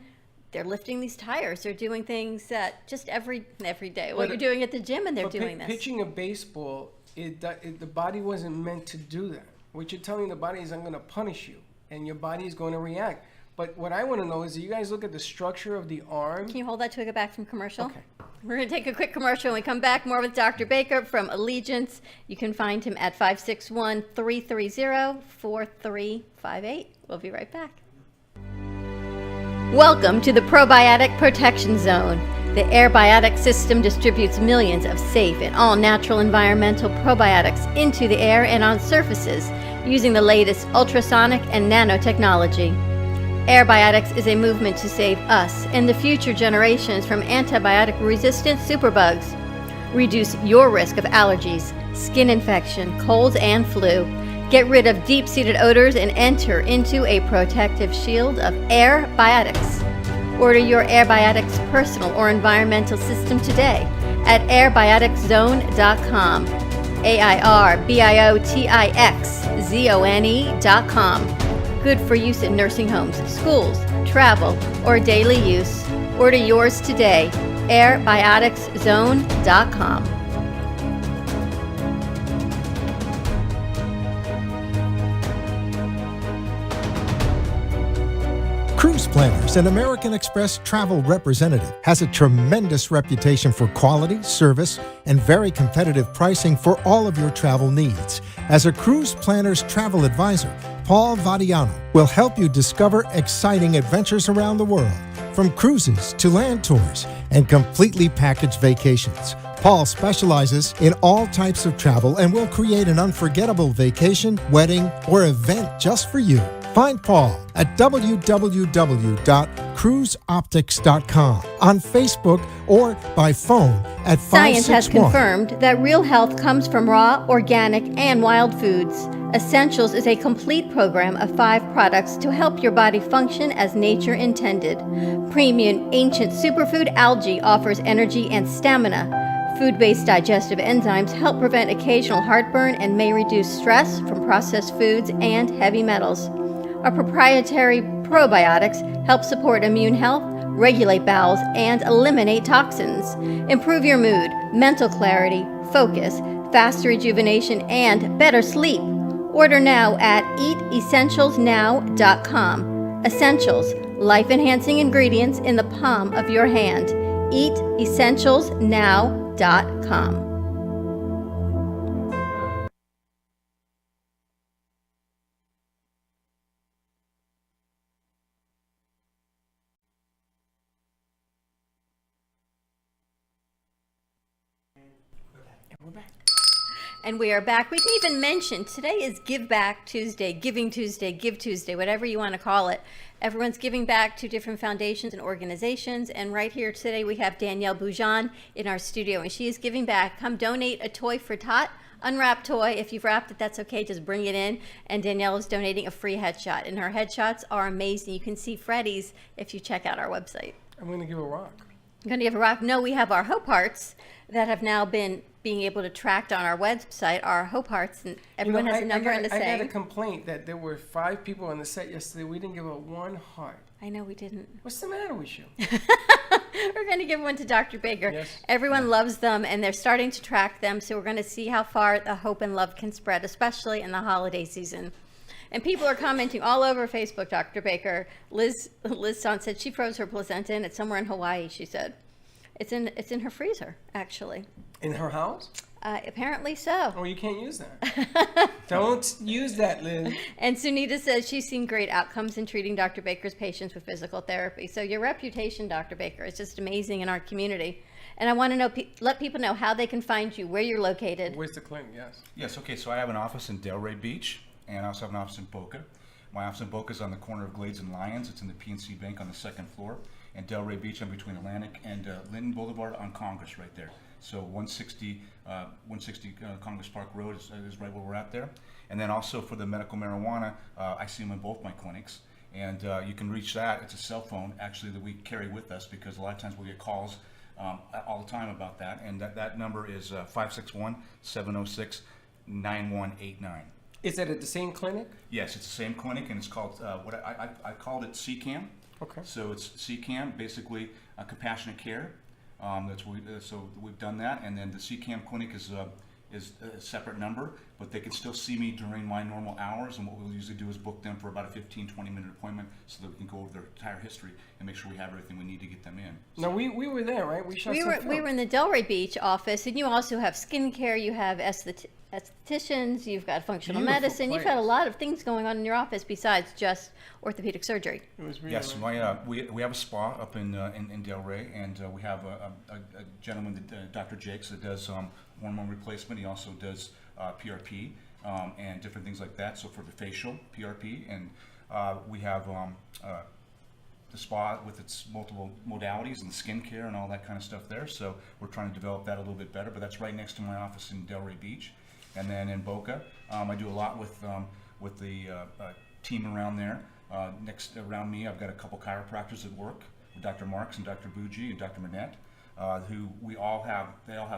they're lifting these tires. They're doing things that just every day. What But- you're doing at the gym, and they're But doing this. pitching a baseball, the body wasn't meant to do that. What you're telling the body is, I'm going to punish you, and your body is going to react. But what I want to know is, do you guys look at the structure of the arm? Can you hold that till we get back from commercial? Okay. We're going to take a quick commercial. When we come back, more with Dr. Baker from Allegiance. You can find him at 561-330-4358. We'll be right back. Welcome to the Probiotic Protection Zone. The Airbiotic system distributes millions of safe and all-natural environmental probiotics into the air and on surfaces using the latest ultrasonic and nanotechnology. Airbiotics is a movement to save us and the future generations from antibiotic-resistant superbugs. Reduce your risk of allergies, skin infection, colds, and flu. Get rid of deep-seated odors and enter into a protective shield of Airbiotics. Order your Airbiotics personal or environmental system today at airbioticszone.com. AIRBIOTIXZONE.com. Good for use in nursing homes, schools, travel, or daily use. Order yours today. airbioticszone.com. Cruise Planners, an American Express travel representative, has a tremendous reputation for quality, service, and very competitive pricing for all of your travel needs. As a Cruise Planners travel advisor, Paul Vadiano will help you discover exciting adventures around the world, from cruises to land tours and completely packaged vacations. Paul specializes in all types of travel and will create an unforgettable vacation, wedding, or event just for you. Find Paul at www.cruiseoptics.com, on Facebook, or by phone at 561. Science has confirmed that real health comes from raw, organic, and wild foods. Essentials is a complete program of 5 products to help your body function as nature intended. Premium Ancient Superfood Algae offers energy and stamina. Food-based digestive enzymes help prevent occasional heartburn and may reduce stress from processed foods and heavy metals. Our proprietary probiotics help support immune health, regulate bowels, and eliminate toxins. Improve your mood, mental clarity, focus, faster rejuvenation, and better sleep. Order now at eatessentialsnow.com. Essentials, life-enhancing ingredients in the palm of your hand. Eatessentialsnow.com. We're back. And we are back. We didn't even mention today is Give Back Tuesday, Giving Tuesday, Give Tuesday, whatever you want to call it. Everyone's giving back to different foundations and organizations. And right here today we have Danielle Boujan in our studio, and she is giving back. Come donate a toy for Tot. Unwrapped toy. If you've wrapped it, that's okay. Just bring it in. And Danielle is donating a free headshot. And her headshots are amazing. You can see Freddie's if you check out our website. I'm going to give a rock. I'm going to give a rock. No, we have our Hope Hearts that have now been being able to track on our website, our Hope Hearts, and everyone has a number and a I got a saying. complaint that there were 5 people on the set yesterday. We didn't give out 1 heart. I know we didn't. What's the matter with you? We're going to give one to Dr. Baker. Yes. Everyone loves them, and they're starting to track them, so we're going to see how far the hope and love can spread, especially in the holiday season. And people are commenting all over Facebook, Dr. Baker. Liz Son said she froze her placenta, and it's somewhere in Hawaii, she said. It's in her freezer, actually. In her house? Apparently so. Oh, you can't use that. Don't use that, Liz. And Sunita says she's seen great outcomes in treating Dr. Baker's patients with physical therapy. So your reputation, Dr. Baker, is just amazing in our community. And I want to know, let people know how they can find you, where you're located. Where's the clinic? Yes. Yes, okay, so I have an office in Delray Beach, and I also have an office in Boca. My office in Boca is on the corner of Glades and Lyons. It's in the PNC Bank on the 2nd floor. And Delray Beach, I'm between Atlantic and Linden Boulevard on Congress right there. So 160 Congress Park Road is right where we're at there. And then also for the medical marijuana, I see them in both my clinics. And you can reach that. It's a cell phone, actually, that we carry with us because a lot of times we'll get calls all the time about that, and that number is 561-706-9189. Is that at the same clinic? Yes, it's the same clinic, and it's called, what I called it CCAM. Okay. So it's CCAM, basically compassionate care. So we've done that, and then the CCAM clinic is a separate number, but they can still see me during my normal hours, and what we'll usually do is book them for about a 15-20 minute appointment so that we can go over their entire history and make sure we have everything we need to get them in. Now we were there, right? We shot We some were film. in the Delray Beach office, and you also have skincare, you have estheticians, you've got functional Beautiful medicine, you've got a place. lot of things going on in your office besides just orthopedic surgery. It was really Yes, nice. we have a spa up in Delray, and we have a gentleman, Dr. Jakes, that does hormone replacement. He also does PRP and different things like that. So for the facial PRP, and we have the spa with its multiple modalities and skincare and all that kind of stuff there. So we're trying to develop that a little bit better. But that's right next to my office in Delray Beach, and then in Boca, I do a lot with the team around there. Next around me, I've got a couple chiropractors that work, Dr. Marks and Dr. Bougie and Dr. Manette, who they all have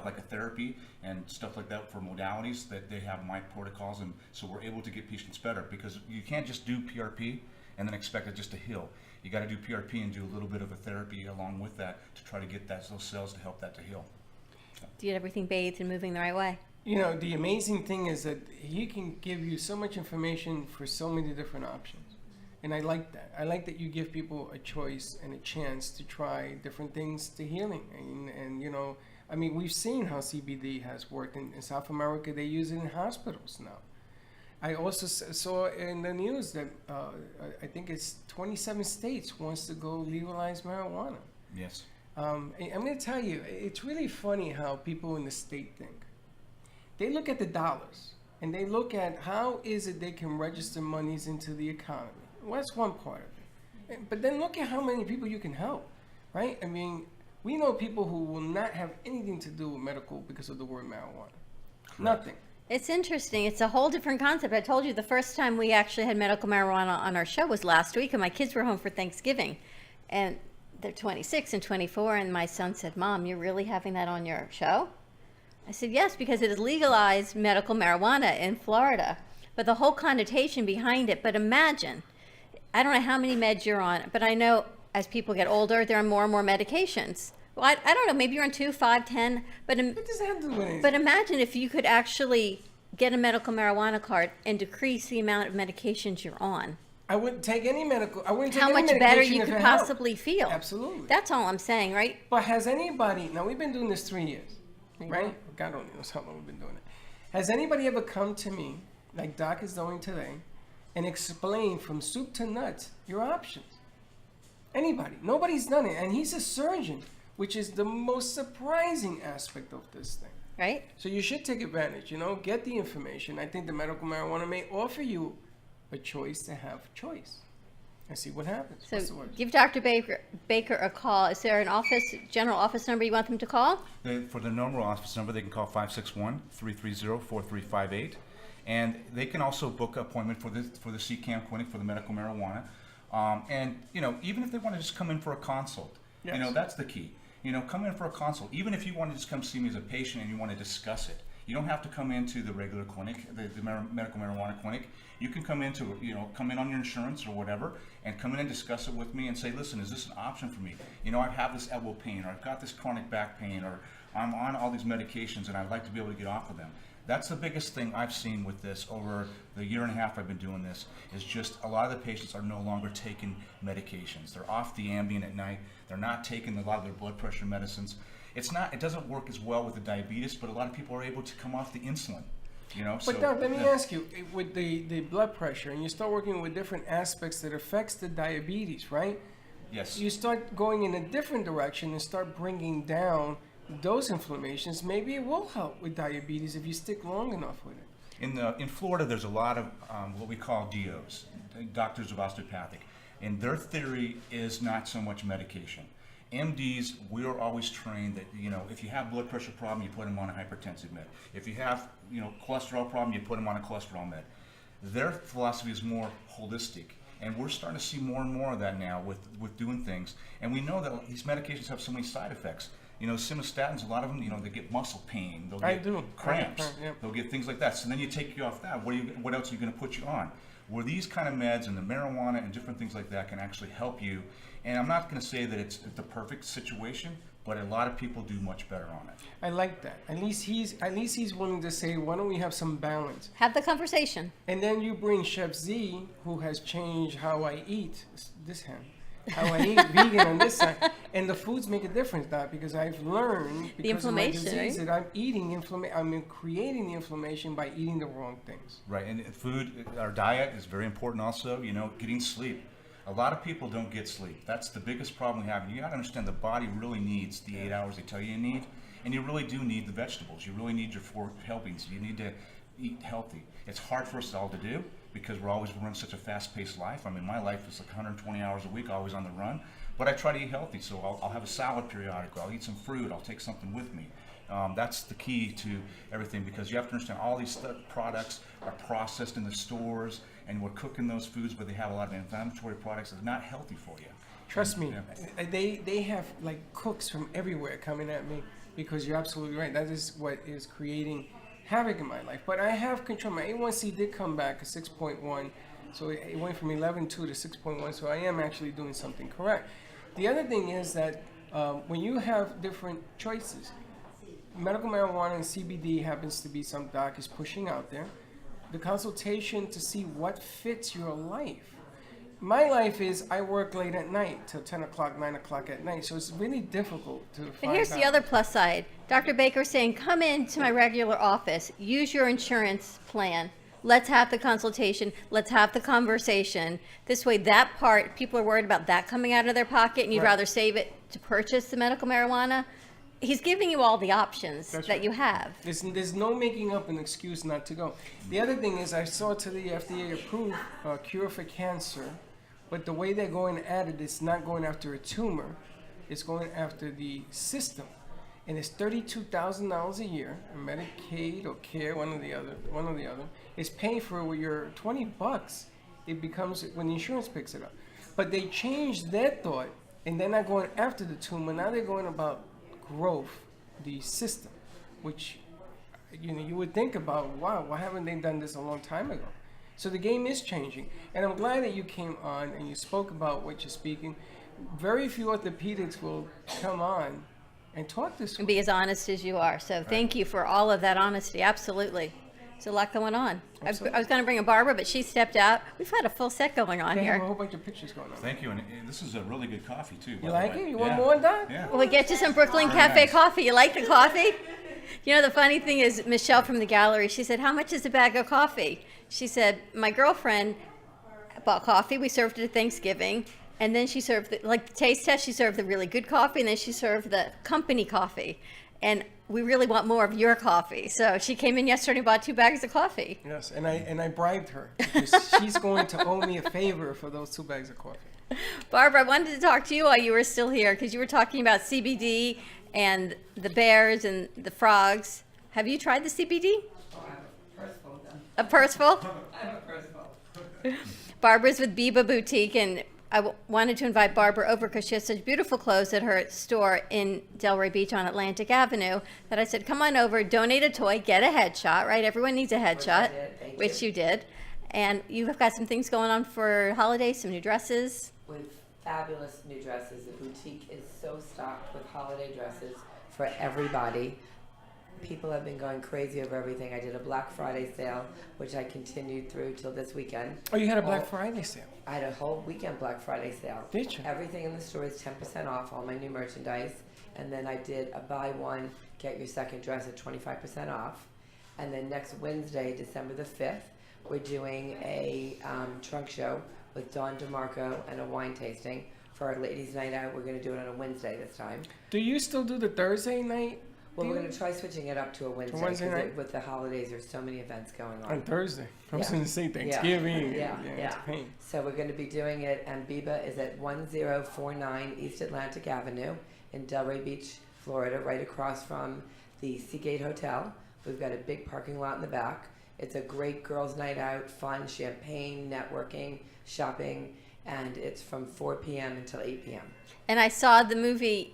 like a therapy and stuff like that for modalities that they have my protocols, and so we're able to get patients better, because you can't just do PRP and then expect it just to heal. You got to do PRP and do a little bit of a therapy along with that to try to get those cells to help that to heal. Do you get everything bathed and moving the right way? You know, the amazing thing is that he can give you so much information for so many different options. And I like that. I like that you give people a choice and a chance to try different things to healing. And you know, I mean, we've seen how CBD has worked in South America. They use it in hospitals now. I also saw in the news that I think it's 27 states wants to go legalize marijuana. Yes. I'm going to tell you, it's really funny how people in the state think. They look at the dollars, and they look at how is it they can register monies into the economy. Well, that's one part of it. But then look at how many people you can help, right? I mean, we know people who will not have anything to do with medical because of the word marijuana. Correct. Nothing. It's interesting. It's a whole different concept. I told you the first time we actually had medical marijuana on our show was last week, and my kids were home for Thanksgiving. And they're 26 and 24, and my son said, "Mom, you're really having that on your show?" I said, "Yes, because it is legalized medical marijuana in Florida." But the whole connotation behind it, but imagine, I don't know how many meds you're on, but I know as people get older, there are more and more medications. Well, I don't know, maybe you're on 2, 5, 10, but What does that have to do with anything? but imagine if you could actually get a medical marijuana card and decrease the amount of medications you're on. I wouldn't take any medical. I wouldn't take How any much better medication you if could it helped. possibly feel. Absolutely. That's all I'm saying, right? But has anybody, now we've been doing this 3 years, I right? know. God only knows how long we've been doing it. Has anybody ever come to me, like Doc is doing today, and explain from soup to nuts your options? Anybody. Nobody's done it. And he's a surgeon, which is the most surprising aspect of this thing. Right? So you should take advantage, you know, get the information. I think the medical marijuana may offer you a choice to have choice. And see what happens. So What's the word? give Dr. Baker a call. Is there an general office number you want them to call? For the normal office number, they can call 561-330-4358. And they can also book an appointment for the CCAM clinic for the medical marijuana. And, you know, even if they want to just come in for a consult, you know, Yes. that's the key. You know, come in for a consult. Even if you want to just come see me as a patient and you want to discuss it, you don't have to come into the regular clinic, the medical marijuana clinic. You can come into, you know, come in on your insurance or whatever, and come in and discuss it with me and say, listen, is this an option for me? You know, I have this elbow pain, or I've got this chronic back pain, or I'm on all these medications and I'd like to be able to get off of them. That's the biggest thing I've seen with this over the year and a half I've been doing this, is just a lot of the patients are no longer taking medications. They're off the Ambien at night. They're not taking a lot of their blood pressure medicines. It doesn't work as well with the diabetes, but a lot of people are able to come off the insulin. You know, But Doc, let me ask you, with the blood pressure, and you start working with different aspects that affects the diabetes, right? Yes. You start going in a different direction and start bringing down those inflammations. Maybe it will help with diabetes if you stick long enough with it. In Florida, there's a lot of what we call DOs, doctors of osteopathic, and their theory is not so much medication. MDs, we're always trained that, you know, if you have blood pressure problem, you put them on a hypertensive med. If you have, you know, cholesterol problem, you put them on a cholesterol med. Their philosophy is more holistic, and we're starting to see more and more of that now with doing things. And we know that these medications have so many side effects. Simvastatins, a lot of them, they get muscle pain. They'll I get do. cramps. Yeah. They'll get things like that. So then you take you off that. What else are you going to put you on? Where these kind of meds and the marijuana and different things like that can actually help you. And I'm not going to say that it's the perfect situation, but a lot of people do much better on it. I like that. At least he's willing to say, why don't we have some balance? Have the conversation. And then you bring Chef Z, who has changed how I eat how I eat vegan on this side, and the foods make a difference, Doc, because I've learned because of my inflammation, disease right? that I'm eating I'm creating the inflammation by eating the wrong things. Right, and food, our diet is very important also, getting sleep. A lot of people don't get sleep. That's the biggest problem we have. And you got to understand the body really needs the 8 hours they tell you need. And you really do need the vegetables. You really need your 4 helpings. You need to eat healthy. It's hard for us all to do because we're running such a fast-paced life. I mean, my life is like 120 hours a week, always on the run. But I try to eat healthy. So I'll have a salad periodically. I'll eat some fruit. I'll take something with me. That's the key to everything because you have to understand all these products are processed in the stores and we're cooking those foods, but they have a lot of inflammatory products that are not healthy for you. Trust me, they have like cooks from everywhere coming at me because you're absolutely right. That is what is creating havoc in my life. But I have control. My A1C did come back at 6.1, so it went from 11.2 to 6.1. So I am actually doing something correct. The other thing is that when you have different choices, medical marijuana and CBD happens to be some doc is pushing out there. The consultation to see what fits your life. My life is I work late at night till 10 o'clock, 9 o'clock at night, so it's really difficult to find And here's the other plus side. Dr. Baker saying, come into my regular office, use your insurance plan. Let's have the consultation. Let's have the conversation. This way, that part, people are worried about that coming out of their pocket, and you'd Right. rather save it to purchase the medical marijuana. He's giving you all the options That's that right. you have. There's no making up an excuse not to go. The other thing is I saw to the FDA approved cure for cancer, but the way they're going at it, it's not going after a tumor, it's going after the system. And it's $32,000 a year, and Medicaid or Care, one or the other, is paying for it with your $20. It becomes when the insurance picks it up. But they changed their thought, and they're not going after the tumor. Now they're going about growth, the system, which you would think about. Wow, why haven't they done this a long time ago? So the game is changing, and I'm glad that you came on and you spoke about what you're speaking. Very few orthopedics will come on and talk this way. And be as honest as you are. So thank you for all of that honesty. Absolutely. There's a lot going on. I was going to bring a Barbara, but she stepped out. We've had a full set going on They have a here. whole bunch of pictures going on. Thank you, and this is a really good coffee too. by You the like way. it? You want Yeah. more, Doc? Yeah. We'll get you some Brooklyn Very Cafe nice. coffee. You like the coffee? You know, the funny thing is, Michelle from the gallery, she said, how much is a bag of coffee? She said, my girlfriend bought coffee. We served it at Thanksgiving. And then she served, the taste test, she served the really good coffee. And then she served the company coffee. And we really want more of your coffee. So she came in yesterday and bought 2 bags of coffee. Yes, and I bribed her because she's going to owe me a favor for those 2 bags of coffee. Barbara, I wanted to talk to you while you were still here because you were talking about CBD and the bears and the frogs. Have you tried the CBD? Oh, I have a purse full of them. A purse full? I have a purse full. Barbara's with Biba Boutique, and I wanted to invite Barbara over because she has such beautiful clothes at her store in Delray Beach on Atlantic Avenue that I said, come on over, donate a toy, get a headshot, right? Everyone needs a headshot, did, thank which you. you did. And you've got some things going on for holidays, some new dresses. With fabulous new dresses. The boutique is so stocked with holiday dresses for everybody. People have been going crazy over everything. I did a Black Friday sale, which I continued through till this weekend. Oh, you had a Black Friday sale. I had a whole weekend Black Friday sale. Did you? Everything in the store is 10% off, all my new merchandise. And then I did a buy one, get your second dress at 25% off. And then next Wednesday, December the 5th, we're doing a trunk show with Dawn DeMarco and a wine tasting for our ladies' night out. We're going to do it on a Wednesday this time. Do you still do the Thursday night? Well, we're deal? going to try switching it up to a Wednesday. Wednesday 'cause night? with the holidays, there's so many events going On on. Thursday. I was Yeah. going to say Thanksgiving. Yeah, It's yeah. a pain. So we're going to be doing it, and Biba is at 1049 East Atlantic Avenue in Delray Beach, Florida, right across from the Seagate Hotel. We've got a big parking lot in the back. It's a great girls' night out, fun, champagne, networking, shopping, and it's from 4 p.m. until 8 p.m. And I saw the movie,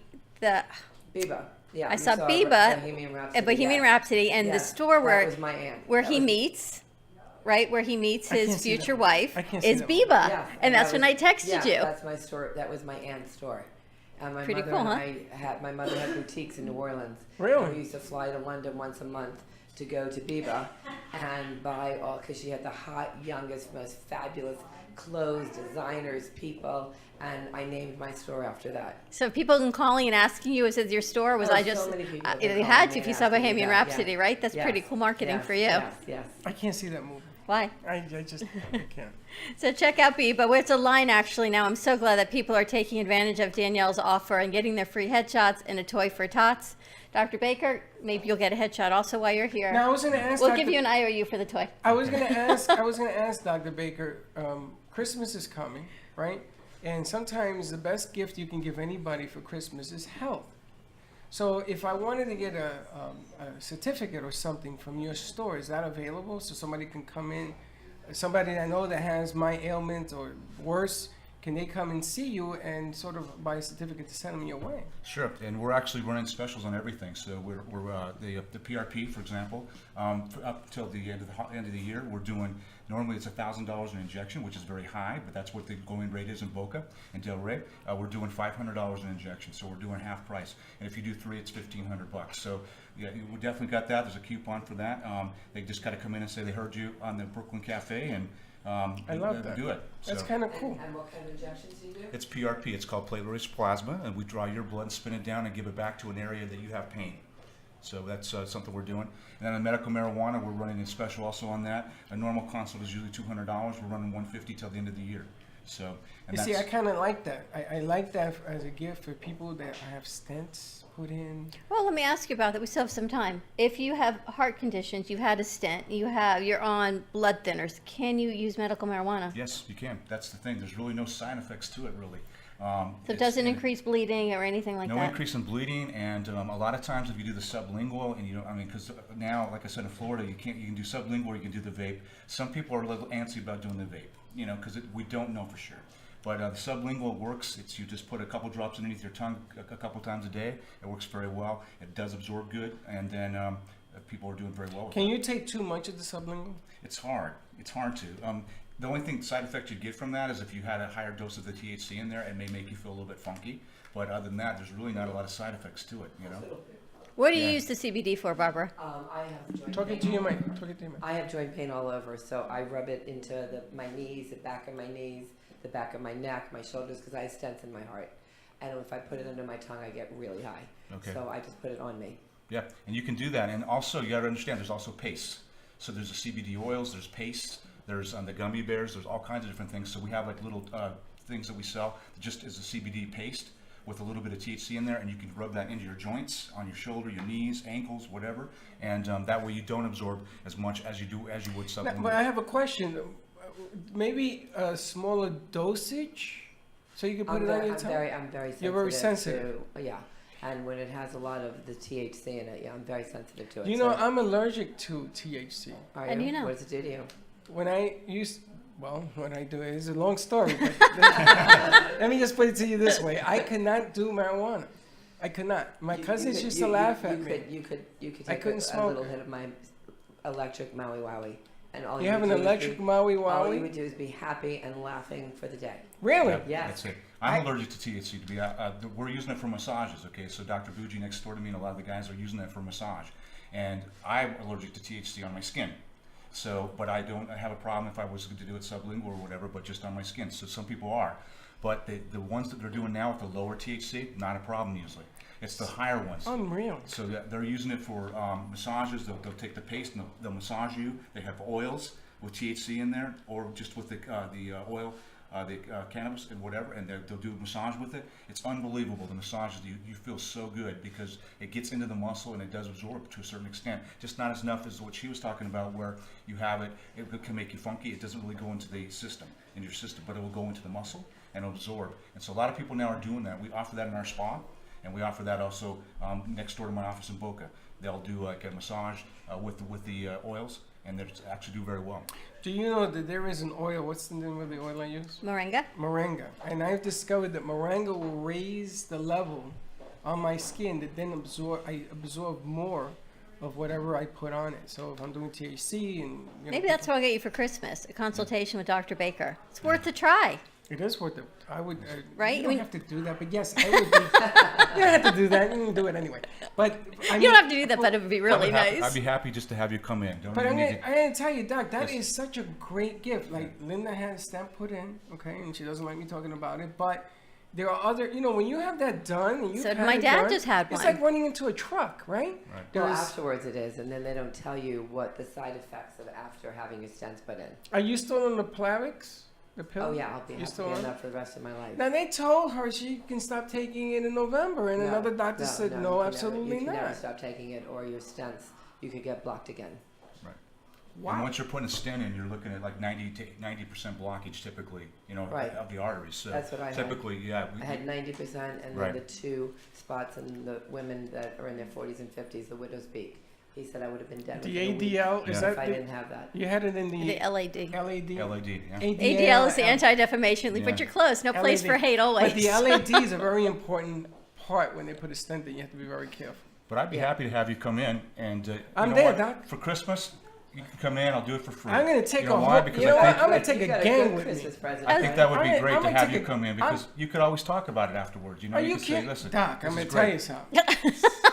Biba. Yeah, I we saw saw Biba Bohemian at Rhapsody. Bohemian yes. Rhapsody, and the Yes, store that where was my aunt. where That he was- meets, right, where he meets I his can't see that future movie. wife I can't see is that movie. Biba, Yes, and that that's when was- I texted you. That's my store. That was my aunt's store. And my Pretty mother cool, and huh? my mother had boutiques in New Orleans. Really? And we used to fly to London once a month to go to Biba and buy all, because she had the hot, youngest, most fabulous clothes, designers, people, and I named my store after that. So people been calling and asking you, is it your store? Or was Oh, I so just, many people have been you calling had me to if and you saw asking me Bohemian that, Rhapsody, yeah. right? That's Yes, pretty cool marketing yes, for you. Yes, yes. I can't see that movie. Why? I just I can't. So check out Biba. It's a line actually now. I'm so glad that people are taking advantage of Danielle's offer and getting their free headshots and a toy for tots. Dr. Baker, maybe you'll get a headshot also while you're here. Now I was going to ask. We'll Dr. give you an IOU for the toy. I was gonna ask. I was gonna ask Dr. Baker. Christmas is coming, right? And sometimes the best gift you can give anybody for Christmas is health. So if I wanted to get a certificate or something from your store, is that available? So somebody can come in, somebody I know that has my ailment or worse, can they come and see you and sort of buy a certificate to send them your way? Sure, and we're actually running specials on everything. So we're the PRP, for example, up till the end of the year, we're doing. Normally it's $1,000 an injection, which is very high, but that's what the going rate is in Boca and Del Rey. We're doing $500 an injection, so we're doing half price. And if you do 3, it's $1,500. So yeah, we definitely got that. There's a coupon for that. They just got to come in and say they heard you on the Brooklyn Cafe and I love that. do it. That's So- kind of cool. And what kind of injections do you do? It's PRP. It's called platelet-rich plasma, and we draw your blood, spin it down, and give it back to an area that you have pain. So that's something we're doing. And then on medical marijuana, we're running a special also on that. A normal consult is usually $200. We're running $150 till the end of the year. So, and You see, I that's kind of like that. I like that as a gift for people that have stents put in. Well, let me ask you about that. We still have some time. If you have heart conditions, you've had a stent, you're on blood thinners, can you use medical marijuana? yes, you can. That's the thing. There's really no side effects to it, really. So it It's- doesn't and- increase bleeding or anything like No that? increase in bleeding, and a lot of times if you do the sublingual, and you don't, I mean, because now, like I said, in Florida, you can do sublingual, or you can do the vape. Some people are a little antsy about doing the vape, because we don't know for sure. But the sublingual works. It's you just put a couple drops underneath your tongue a couple times a day. It works very well. It does absorb good, and then people are doing very well with it. Can you take too much of the sublingual? It's hard. It's hard to. The only side effect you get from that is if you had a higher dose of the THC in there, it may make you feel a little bit funky. But other than that, there's really not a lot of side effects to it. What do you Yeah. use the CBD for, Barbara? I have joint Talking pain. to your mic. Talking to your mic. I have joint pain all over, so I rub it into my knees, the back of my knees, the back of my neck, my shoulders, because I have stents in my heart. And if I put it under my tongue, I get really high. Okay. So I just put it on me. Yeah, and you can do that. And also, you got to understand, there's also paste. So there's the CBD oils, there's paste, there's the gummy bears, there's all kinds of different things. So we have like little things that we sell just as a CBD paste with a little bit of THC in there, and you can rub that into your joints, on your shoulder, your knees, ankles, whatever. And that way you don't absorb as much as you would Now, sublingual. but I have a question. Maybe a smaller dosage, so you can put it on your tongue. I'm very sensitive. You're very sensitive. Yeah. And when it has a lot of the THC in it, yeah, I'm very sensitive to it. You know, so, I'm allergic to THC. are How do you know? What does it do to you? When I do it, it's a long story, but let me just put it to you this way. I could not do marijuana. I could not. My cousins used to laugh at me. You could I take couldn't a smoke little it. hit of my electric Maui Wowie. And all You have would an do is electric be- Maui All you Wowie? would do is be happy and laughing for the day. Really? Yes. That's it. I'm allergic to THC. To be, we're using it for massages. Okay, so Dr. Bougie next door to me, and a lot of the guys are using that for massage. And I'm allergic to THC on my skin. So, but I don't have a problem if I was to do it sublingual or whatever, but just on my skin. So some people are. But the ones that they're doing now with the lower THC, not a problem usually. It's the higher ones. Unreal. So they're using it for massages. They'll take the paste and they'll massage you. They have oils with THC in there, or just with the oil, the cannabis and whatever, and they'll do a massage with it. It's unbelievable. The massages, you feel so good because it gets into the muscle and it does absorb to a certain extent. Just not as enough as what she was talking about, where you have it can make you funky. It doesn't really go into the system, into your system, but it will go into the muscle and absorb. And so a lot of people now are doing that. We offer that in our spa. And we offer that also next door to my office in Boca. They'll do like a massage with the oils, and they actually do very well. Do you know that there is an oil? What's the name of the oil I use? Moringa? Moringa. And I've discovered that moringa will raise the level on my skin that then I absorb more of whatever I put on it. So if I'm doing THC and Maybe that's what I'll get you for Christmas, a consultation with Dr. Baker. It's worth a try. it is worth it. I would. Right? You I don't mean- have to do that, but yes, I would. You don't have to do that. You can do it anyway. But I You don't have to do that, but it would be really nice. I'd be happy just to have you come in. Don't But even I'm need gonna tell you, Doc, that Yes. is such a great gift. Like Linda had a stamp put in, okay, and she doesn't like me talking about it, but there are other, when you have that done, and you So my dad just had It's one. like running into a truck, right? Right. Well, There's- afterwards it is, and then they don't tell you what the side effects of after having your stents put in. Are you still on the Plavix, the pill? Oh yeah, I'll be You happy still to be on? on that for the rest of my life. Now they told her she can stop taking it in November, and No, another doctor said you no, can absolutely never, you can not. never stop taking it, or your stents, you could get blocked again. Right. Wow. And once you're putting a stent in, you're looking at like 90% blockage typically, Right. of the arteries. So That's what I had. typically, yeah. I had 90%, and then Right. the 2 spots in the women that are in their 40s and 50s, the widow's peak. He said I would have been dead The within a week ADL, is Yeah. that if I the, didn't have that. you had it in The the LAD. LAD? LAD, yeah. ADL is the Anti-Defamation League, Yeah. but you're close. No place LAD. for hate always. But the LAD is a very important part when they put a stent in. You have to be very careful. But I'd be happy to have you come in and I'm you know there, what? Doc. For Christmas, you can come in. I'll do it for free. I'm gonna take you know a why? whole- Because you know I what? think I'm gonna take You a got a gang good with Christmas me. present. I think that would be I'm great gonna to have take you a- come in I'm- because you could always talk about it afterwards. Are You you could say, kidding? listen, Doc, I'm this gonna is tell great. you something.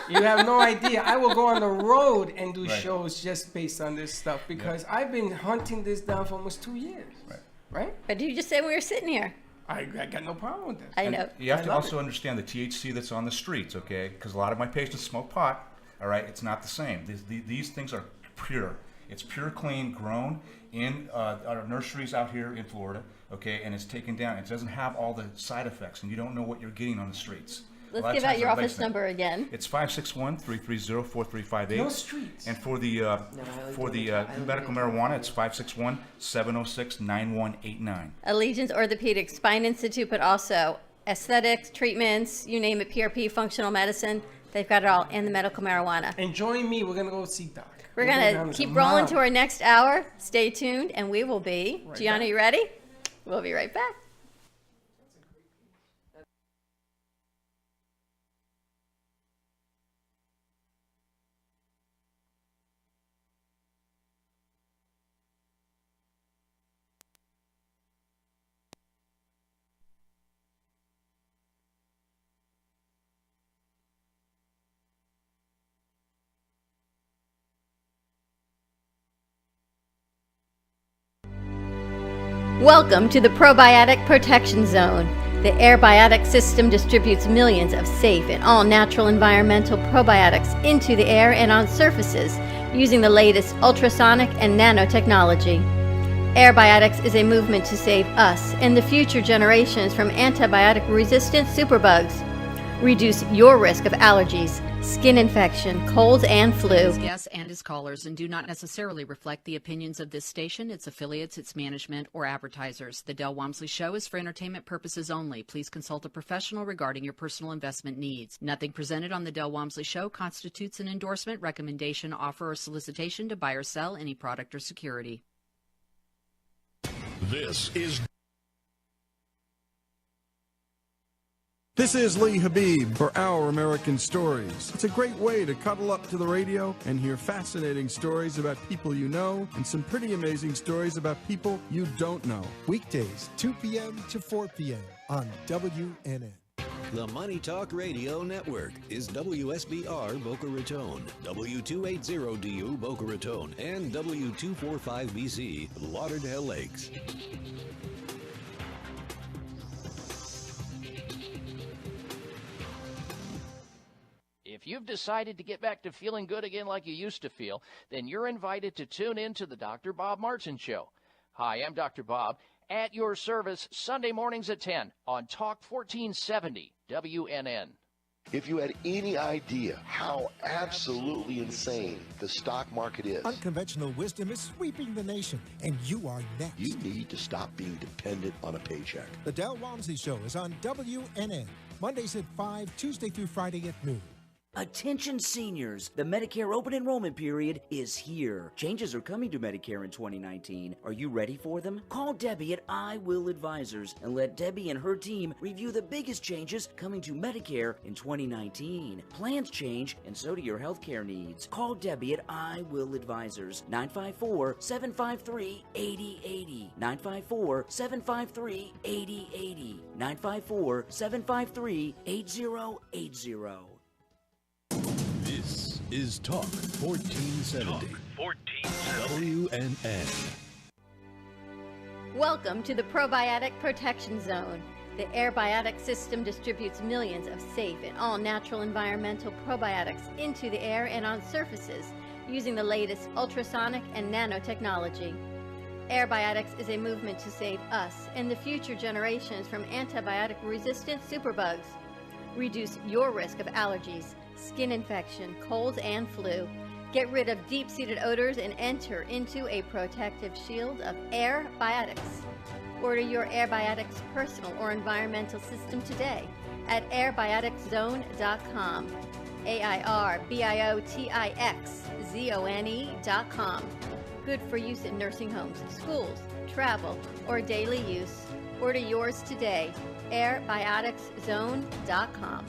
You have no idea. I will go on the road and do Right. shows just based on this stuff because I've been hunting this down for almost 2 years. Right. Right? But you just said we were sitting here. I got no problem with this. I And know. you have I to love also understand the THC that's on the streets, okay? Because a lot of my patients smoke pot. All right, it's not the same. These things are pure. It's pure, clean, grown in our nurseries out here in Florida, okay? And it's taken down. It doesn't have all the side effects, and you don't know what you're getting on the streets. A Let's lot of give times out your they're office lacing it. number again. It's 561-330-4358. No streets. And for the I only do it. I only medical do it. marijuana, it's 561-706-9189. Allegiance Orthopedic Spine Institute, but also aesthetics, treatments, you name it, PRP, functional medicine. They've got it all in the medical marijuana. And join me. We're going to go see Doc. We're We'll go going down to as keep a rolling mob. to our next hour. Stay tuned, and we will be. Right Gianna, back. you ready? We'll be right back. Welcome to the Probiotic Protection Zone. The Airbiotic system distributes millions of safe and all-natural environmental probiotics into the air and on surfaces using the latest ultrasonic and nanotechnology. Airbiotics is a movement to save us and the future generations from antibiotic-resistant superbugs. Reduce your risk of allergies, skin infection, colds, and flu. His guests and his callers and do not necessarily reflect the opinions of this station, its affiliates, its management, or advertisers. The Del Walmsley Show is for entertainment purposes only. Please consult a professional regarding your personal investment needs. Nothing presented on the Del Walmsley Show constitutes an endorsement, recommendation, offer, or solicitation to buy or sell any product or security. This is Lee Habib for Our American Stories. It's a great way to cuddle up to the radio and hear fascinating stories about people you know and some pretty amazing stories about people you don't know. Weekdays, 2 p.m. to 4 p.m. on WNN. The Money Talk Radio Network is WSBR Boca Raton, W280DU Boca Raton, and W245BC Lauderdale Lakes. If you've decided to get back to feeling good again like you used to feel, then you're invited to tune in to the Dr. Bob Martin Show. Hi, I'm Dr. Bob, at your service Sunday mornings at 10 on Talk 1470 WNN. If you had any idea how absolutely insane the stock market is, Unconventional wisdom is sweeping the nation, and you are next. you need to stop being dependent on a paycheck. The Del Walmsley Show is on WNN, Mondays at 5, Tuesday through Friday at noon. Attention seniors, the Medicare open enrollment period is here. Changes are coming to Medicare in 2019. Are you ready for them? Call Debbie at I Will Advisors and let Debbie and her team review the biggest changes coming to Medicare in 2019. Plans change and so do your healthcare needs. Call Debbie at I Will Advisors, 954-753-8080. 954-753-8080. 954-753-8080. This is Talk 1470. WNN. Welcome to the Probiotic Protection Zone. The Airbiotic system distributes millions of safe and all-natural environmental probiotics into the air and on surfaces using the latest ultrasonic and nanotechnology. Airbiotics is a movement to save us and the future generations from antibiotic-resistant superbugs. Reduce your risk of allergies, skin infection, colds, and flu. Get rid of deep-seated odors and enter into a protective shield of Airbiotics. Order your Airbiotics personal or environmental system today at airbioticszone.com. AIRBIOTIXZONE.com. Good for use in nursing homes, schools, travel, or daily use. Order yours today. airbioticszone.com.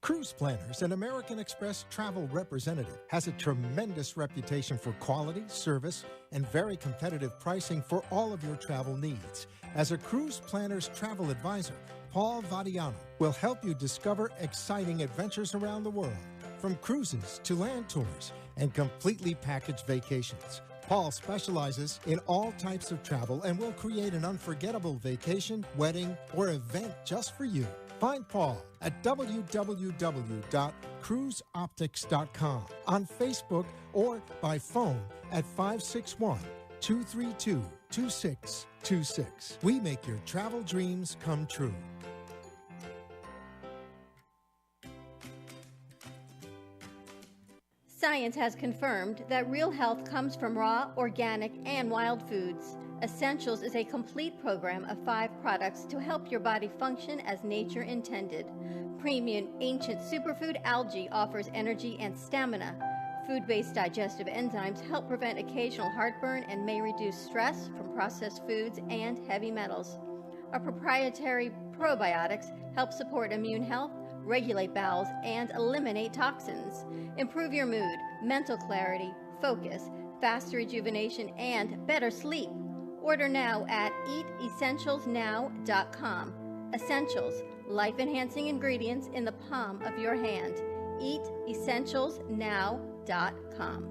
Cruise Planners, an American Express travel representative, has a tremendous reputation for quality, service, and very competitive pricing for all of your travel needs. As a Cruise Planners travel advisor, Paul Vadiano will help you discover exciting adventures around the world, from cruises to land tours and completely packaged vacations. Paul specializes in all types of travel and will create an unforgettable vacation, wedding, or event just for you. Find Paul at www.cruiseoptics.com, on Facebook, or by phone at 561-232-2626. We make your travel dreams come true. Science has confirmed that real health comes from raw, organic, and wild foods. Essentials is a complete program of 5 products to help your body function as nature intended. Premium Ancient Superfood Algae offers energy and stamina. Food-based digestive enzymes help prevent occasional heartburn and may reduce stress from processed foods and heavy metals. Our proprietary probiotics help support immune health, regulate bowels, and eliminate toxins. Improve your mood, mental clarity, focus, faster rejuvenation, and better sleep. Order now at eatessentialsnow.com. Essentials, life-enhancing ingredients in the palm of your hand. Eatessentialsnow.com.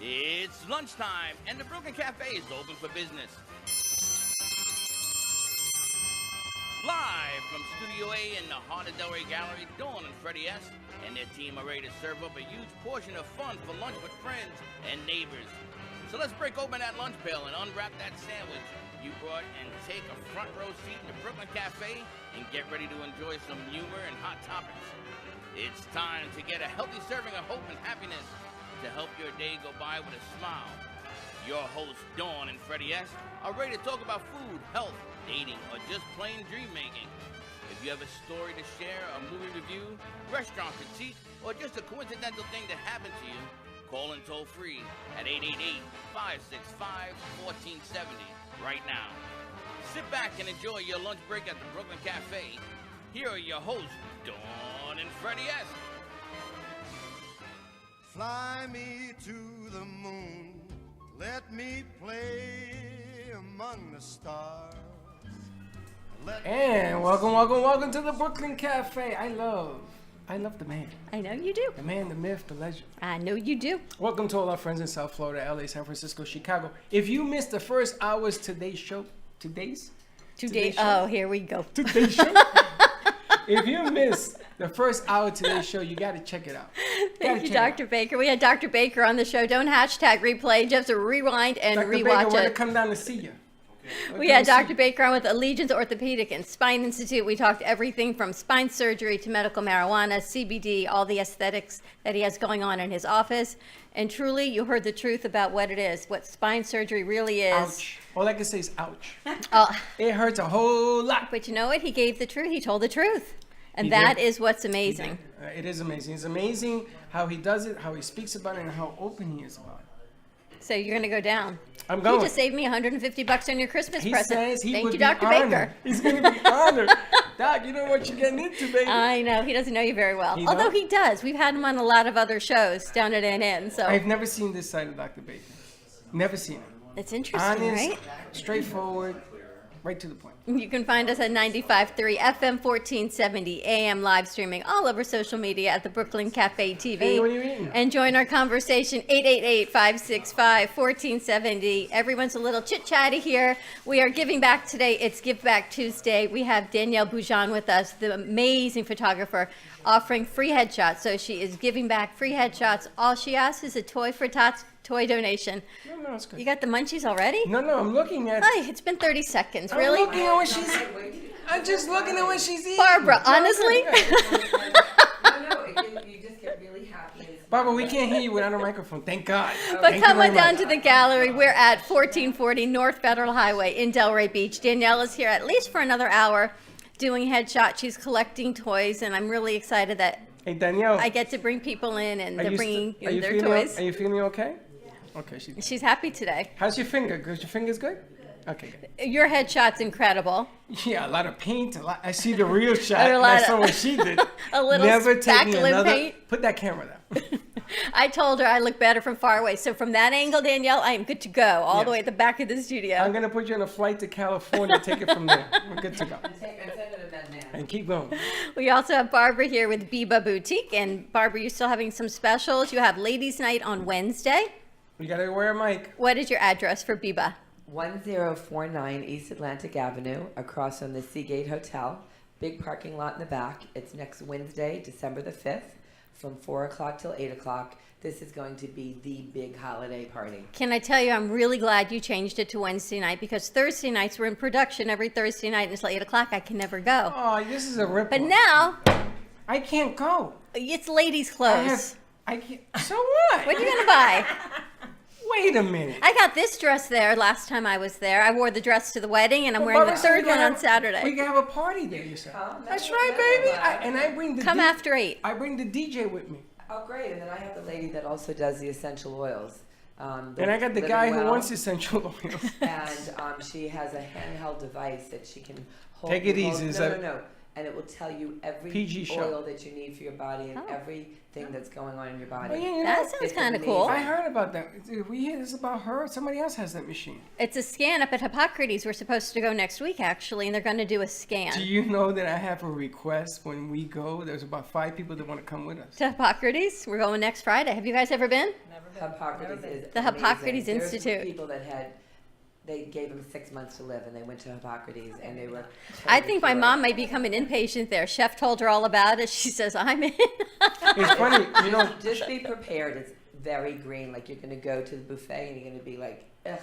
It's lunchtime, and the Brooklyn Cafe is open for business. Live from Studio A in the heart of Delray Gallery, Dawn and Freddie S. and their team are ready to serve up a huge portion of fun for lunch with friends and neighbors. So let's break open that lunch pail and unwrap that sandwich you brought and take a front row seat in the Brooklyn Cafe and get ready to enjoy some humor and hot topics. It's time to get a healthy serving of hope and happiness to help your day go by with a smile. Your hosts, Dawn and Freddie S., are ready to talk about food, health, dating, or just plain dream making. If you have a story to share, a movie review, restaurant critique, or just a coincidental thing that happened to you, call in toll free at 888-565-1470 right now. Sit back and enjoy your lunch break at the Brooklyn Cafe. Here are your hosts, Dawn and Freddie S. Fly me to the moon, let me play among the stars. And welcome to the Brooklyn Cafe. I love the man. I know you do. The man, the myth, the legend. I know you do. Welcome to all our friends in South Florida, LA, San Francisco, Chicago. If you missed the first hour's today's show, oh, here we go. Today's show. If you missed the first hour of today's show, you got to check it out. Thank you, Dr. Baker. We had Dr. Baker on the show. Don't hashtag replay. Just rewind and Dr. rewatch Baker, I want to it. come down to see you. We had Dr. Baker on with Allegiance Orthopedic and Spine Institute. We talked everything from spine surgery to medical marijuana, CBD, all the aesthetics that he has going on in his office. And truly, you heard the truth about what it is, what spine surgery really is. Ouch. All I can say is ouch. Oh, It hurts a whole lot. but you know what? He gave the truth. He told the truth. And He that did. is what's amazing. It is amazing. It's amazing how he does it, how he speaks about it, and how open he is about it. So you're going to go down. I'm going. You just saved me $150 on your Christmas He present. says he Thank would you, be Dr. honored. Baker. He's going to be honored. Doc, you know what you're getting into, baby. I know. He doesn't know you very well. He Although don't? he does. We've had him on a lot of other shows down at NN. So I've never seen this side of Dr. Baker. Never seen it. it's interesting, Honest, right? straightforward, right to the point. You can find us at 95.3 FM 1470 AM live streaming all over social media at the Brooklyn Cafe TV. Hey, what are you eating? And join our conversation 888-565-1470. Everyone's a little chit-chatty here. We are giving back today. It's Give Back Tuesday. We have Danielle Boujon with us, the amazing photographer, offering free headshots. So she is giving back free headshots. All she asks is a toy for Tots toy donation. No, it's good. You got the munchies already? No, I'm looking at. Hi, it's been 30 seconds. Really? I'm looking at what she's. I'm just looking at what she's eating. Barbara, honestly? No, you just get really happy. Barbara, we can't hear you without a microphone. Thank God. But Thank you come very on down much. to the gallery. We're at 1440 North Federal Highway in Delray Beach. Danielle is here at least for another hour doing headshots. She's collecting toys, and I'm really excited that Hey, Danielle. I get to bring people in, and they're bringing are in you their feeling, toys. Are you feeling okay? Okay, She's happy today. How's your finger? Good. Your finger's good? Okay, good. Your headshot's incredible. Yeah, a lot of paint. I see the real shot. A And lot I of- saw what she did. A little Never take me spackling another. paint. Put that camera down. I told her I look better from far away. So from that angle, Danielle, I am good to go all the Yes. way at the back of the studio. I'm gonna put you on a flight to California. Take it from there. We're good to go. And keep going. We also have Barbara here with Biba Boutique. And Barbara, you're still having some specials. You have Ladies Night on Wednesday. You gotta wear a mic. What is your address for Biba? 1049 East Atlantic Avenue, across from the Seagate Hotel. Big parking lot in the back. It's next Wednesday, December the 5th, from 4 o'clock till 8 o'clock. This is going to be the big holiday party. Can I tell you, I'm really glad you changed it to Wednesday night because Thursday nights we're in production every Thursday night until 8 o'clock. I can never go. Oh, this is a rip. But now, I can't go. it's ladies' clothes. I can't. So what? What are you going to buy? Wait a minute. I got this dress there last time I was there. I wore the dress to the wedding, and I'm wearing the Barbara, so third we one can on have- Saturday. We can have a party there, you said. That's right, baby. And I bring the Come after 8. I bring the DJ with me. Oh, great. And then I have the lady that also does the essential oils. And I got the Living guy who Well. wants essential oils. And she has a handheld device that she can hold. Take it hold- easy, is No, that- no. And it will tell you every PG show. oil that you need for your body and everything that's going on in your body. Oh, yeah, you That know, sounds It's kind of cool. I heard about that. If we hear this about her, somebody else has that machine. It's a scan up at Hippocrates. We're supposed to go next week, actually, and they're going to do a scan. Do you know that I have a request when we go? There's about 5 people that want to come with us. To Hippocrates? We're going next Friday. Have you guys ever been? Hippocrates is The Hippocrates amazing. There's Institute. people that they gave them 6 months to live, and they went to Hippocrates, and they were. I totally think my cured. mom might become an inpatient there. Chef told her all about it. She says, I'm in. It's funny, you know. Just be prepared. It's very green. Like you're going to go to the buffet, and you're going to be like, ugh.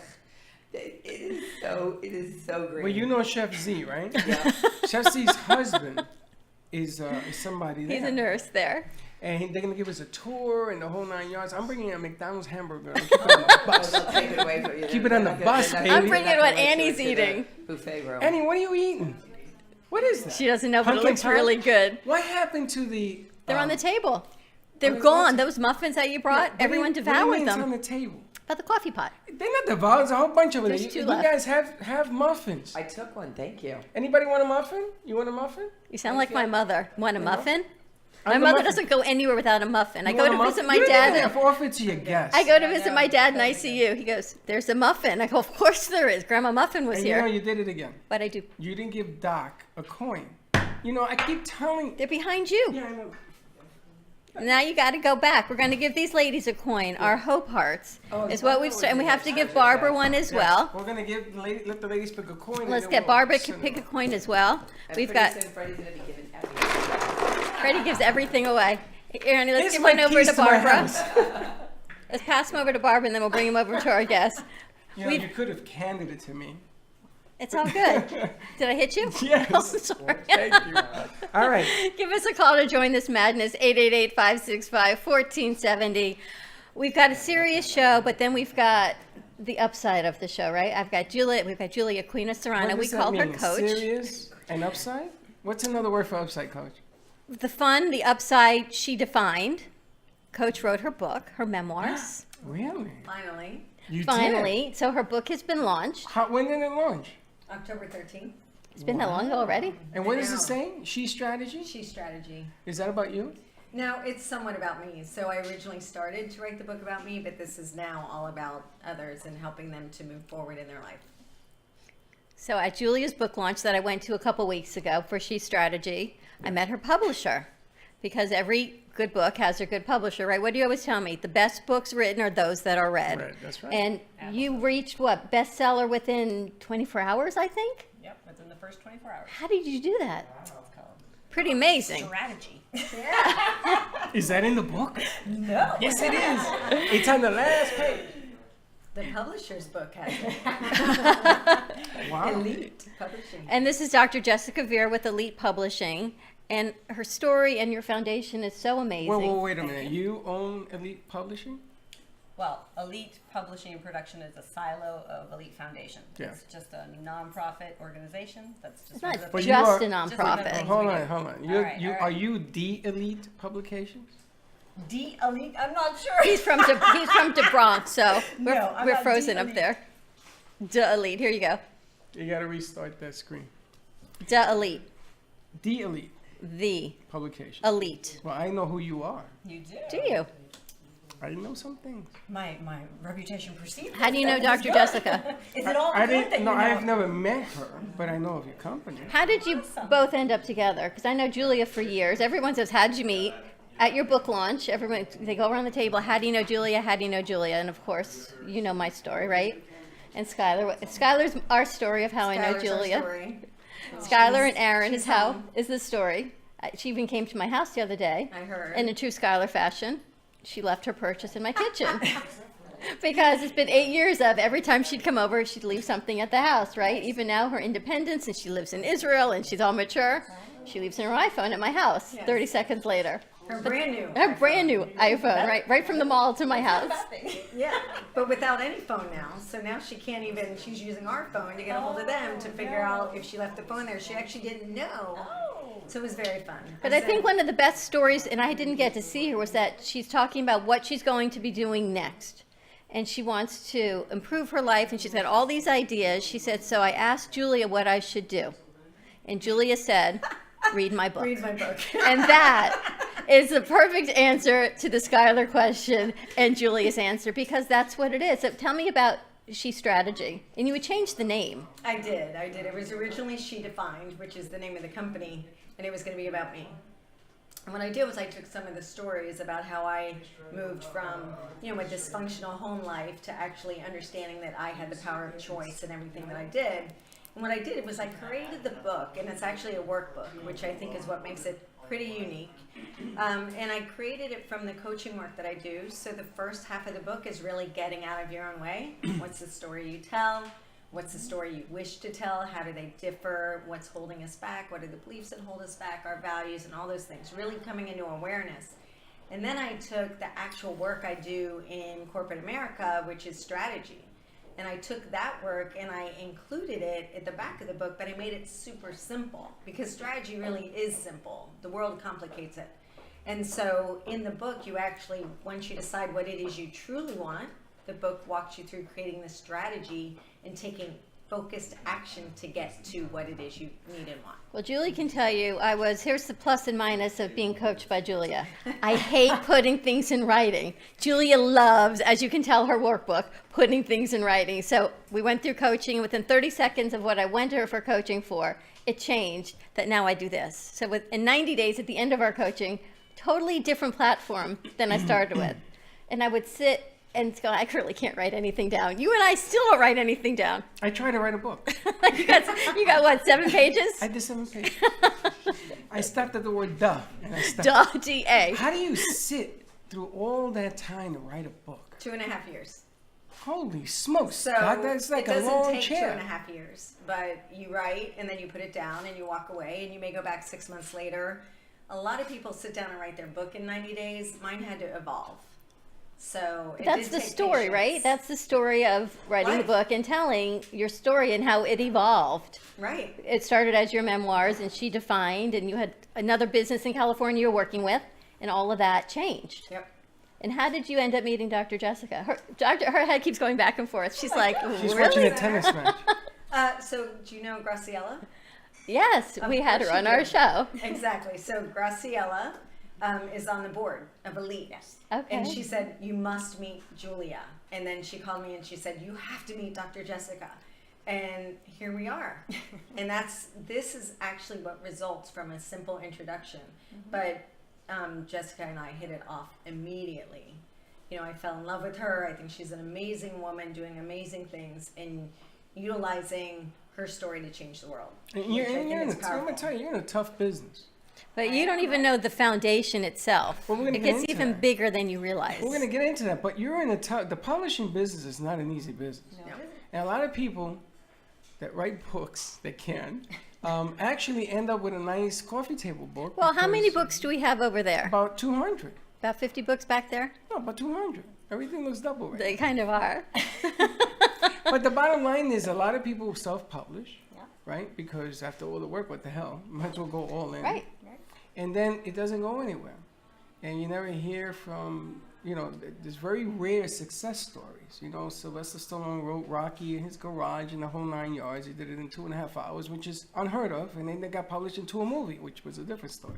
It is so green. Well, you know Chef Z, right? Yeah. Chef Z's husband is somebody there. He's a nurse there. And they're going to give us a tour and the whole 9 yards. I'm bringing a McDonald's hamburger. Keep it on the bus. They'll take it away from you. Keep it on the bus, baby. I'm bringing what Annie's eating. Buffet room. Annie, what are you eating? What is that? She doesn't know, but it Pumpkin looks pie? really good. What happened to the... They're on the table. They're what is gone. that? Those muffins that you brought, What do you- everyone what do you devoured mean it's them. on the table? About the coffee pot. They're not devoured. There's a whole bunch of them. There's You 2 you left. guys have muffins. I took one. Thank you. Anybody want a muffin? You want a muffin? You sound like my mother. Want a muffin? My I'm the mother muffin. doesn't go anywhere without a muffin. I You go want to a muffin? visit my You didn't dad. even and- have to offer it to your guests. I go to visit my dad in ICU. He goes, "There's a muffin." I go, "Of course there is. Grandma Muffin was And here." you know you did it again. But I do. You didn't give Doc a coin. You know, I keep telling... They're behind you. Yeah, I know. Now you got to go back. We're going to give these ladies a coin. Our hope hearts is what we've started, and we have to give Barbara one as well. We're going to give the lady, let the ladies pick a coin. and Let's then get we'll Barbara to send pick a them. coin as well. And We've pretty got soon Freddie's going to be giving everything. Freddie gives everything away. Here, Annie, let's Here's give my one over keys to to my Barbara. house. Let's pass them over to Barbara, and then we'll bring them over to our guests. You know, you could have handed it to me. It's all good. Did I hit you? Yes. Oh, sorry. Thank you. All right. Give us a call to join this madness, 888-565-1470. We've got a serious show, but then we've got the upside of the show, right? We've got Julia Queen of Serrano. What We does that called her mean? Coach. Serious and upside? What's another word for upside, Coach? The fun, the upside, she defined. Coach wrote her book, her memoirs. Really? Finally, You Finally. So her book has been launched. did? When did it launch? October 13th. It's been that long already? And what does it say? She Strategy? She Strategy. Is that about you? No, it's somewhat about me. So I originally started to write the book about me, but this is now all about others and helping them to move forward in their life. So at Julia's book launch that I went to a couple weeks ago for She Strategy, I met her publisher, because every good book has a good publisher, right? What do you always tell me? The best books written are those that are read. Right, that's right. And you reached what, bestseller within 24 hours, I think? Yep, within the first 24 hours. How did you do that? Pretty amazing. Strategy. Is that in the book? No. Yes, it is. It's on the last page. The publisher's book has it. Wow. Elite Publishing. And this is Dr. Jessica Veer with Elite Publishing. And her story and your foundation is so amazing. Wait a minute. You own Elite Publishing? Well, Elite Publishing and Production is a silo of Elite Foundation. Yeah. It's just a nonprofit organization. That's just It's one not of the just things- a just one of the nonprofit. things Hold we on, do. hold on. All right, all Are right. you the Elite Publications? D Elite? I'm not sure. He's from De Bronx, so No, I'm we're not frozen De up Elite. there. De Elite, here you go. You got to restart that screen. De Elite, The Elite the Publications. Elite. Well, I know who you are. You do. Do you? I know some things. My reputation precedes. How do you know That's Dr. good. Jessica? Is it all I good that didn't. you No, know? I've never met her, but I know of your company. How did you both end up together? Because I know Julia for years. Everyone says, how did you meet? At your book launch, everyone, they go around the table, how do you know Julia? How do you know Julia? And of course, you know my story, right? And Skylar's our story of how I know Skylar's our Julia. story. Skylar and Aaron she's is how home. is the story. She even came to my house the other day. I heard. In a true Skylar fashion. She left her purchase in my kitchen. Because it's been 8 years of every time she'd come over, she'd leave something at the house, right? Even now, her independence, and she lives in Israel, and she's all mature. She leaves her iPhone at my house 30 seconds later. Her brand new. Her brand new iPhone, right from the mall to my house. Yeah, but without any phone now. So now she can't even, she's using our phone to get a hold of them to figure out if she left the phone there. She actually didn't know. So it was very fun. But I think one of the best stories, and I didn't get to see her, was that she's talking about what she's going to be doing next. And she wants to improve her life, and she's got all these ideas. She said, so I asked Julia what I should do. And Julia said, read my book. Read my book. And that is the perfect answer to the Skylar question and Julia's answer, because that's what it is. So tell me about She Strategy. And you would change the name. I did. It was originally She Defined, which is the name of the company, and it was going to be about me. And what I did was I took some of the stories about how I moved from, a dysfunctional home life to actually understanding that I had the power of choice in everything that I did. And what I did was I created the book, and it's actually a workbook, which I think is what makes it pretty unique. And I created it from the coaching work that I do. So the first half of the book is really getting out of your own way. What's the story you tell? What's the story you wish to tell? How do they differ? What's holding us back? What are the beliefs that hold us back? Our values and all those things. Really coming into awareness. And then I took the actual work I do in corporate America, which is strategy. And I took that work and I included it at the back of the book, but I made it super simple because strategy really is simple. The world complicates it. And so in the book, you actually, once you decide what it is you truly want, the book walks you through creating the strategy and taking focused action to get to what it is you need and want. Well, Julie can tell you, here's the plus and minus of being coached by Julia. I hate putting things in writing. Julia loves, as you can tell, her workbook, putting things in writing. So we went through coaching, and within 30 seconds of what I went to her for coaching for, it changed that now I do this. So in 90 days at the end of our coaching, totally different platform than I started with. And I would sit and go, I really can't write anything down. You and I still don't write anything down. I try to write a book. you got what, 7 pages? I did 7 pages. I stopped at the word duh. And I stopped. Duh, D-A. How do you sit through all that time to write a book? 2.5 years. Holy smokes! So that's like it doesn't a long take chair. 2.5 years, but you write and then you put it down and you walk away and you may go back 6 months later. A lot of people sit down and write their book in 90 days. Mine had to evolve. So That's the story, right? That's the story of writing the Life. book and telling your story and how it evolved. Right. It started as your memoirs, and she defined, and you had another business in California you were working with, and all of that changed. Yep. And how did you end up meeting Dr. Jessica? Her head keeps going back and forth. She's like, She's really? watching a tennis match. So do you know Graciela? Yes, Of we had course her you on our do. show. Exactly. So Graciela is on the board of Elite. Yes. Okay. And she said, you must meet Julia. And then she called me and she said, you have to meet Dr. Jessica. And here we are. And this is actually what results from a simple introduction. But Jessica and I hit it off immediately. You know, I fell in love with her. I think she's an amazing woman doing amazing things and utilizing her story to change the world. And you're which I in think a, is I'm gonna powerful. tell you, you're in a tough business. But you don't even know the foundation itself. Well, we're gonna It get gets into even that. bigger than you realize. We're gonna get into that, but you're in a tough. The publishing business is not an easy business, and a lot of people that write books that can actually end up with a nice coffee table book. Well, how many because books do we have over there? About 200. About 50 books back there? No, about 200. Everything looks double right. They kind of are. But the bottom line is a lot of people self-publish, right? Because after all the work, what the hell? Might as well go all in. Right. And then it doesn't go anywhere. And you never hear from, there's very rare success stories. You know, Sylvester Stallone wrote Rocky in his garage in the whole 9 yards. He did it in 2.5 hours, which is unheard of. And then they got published into a movie, which was a different story.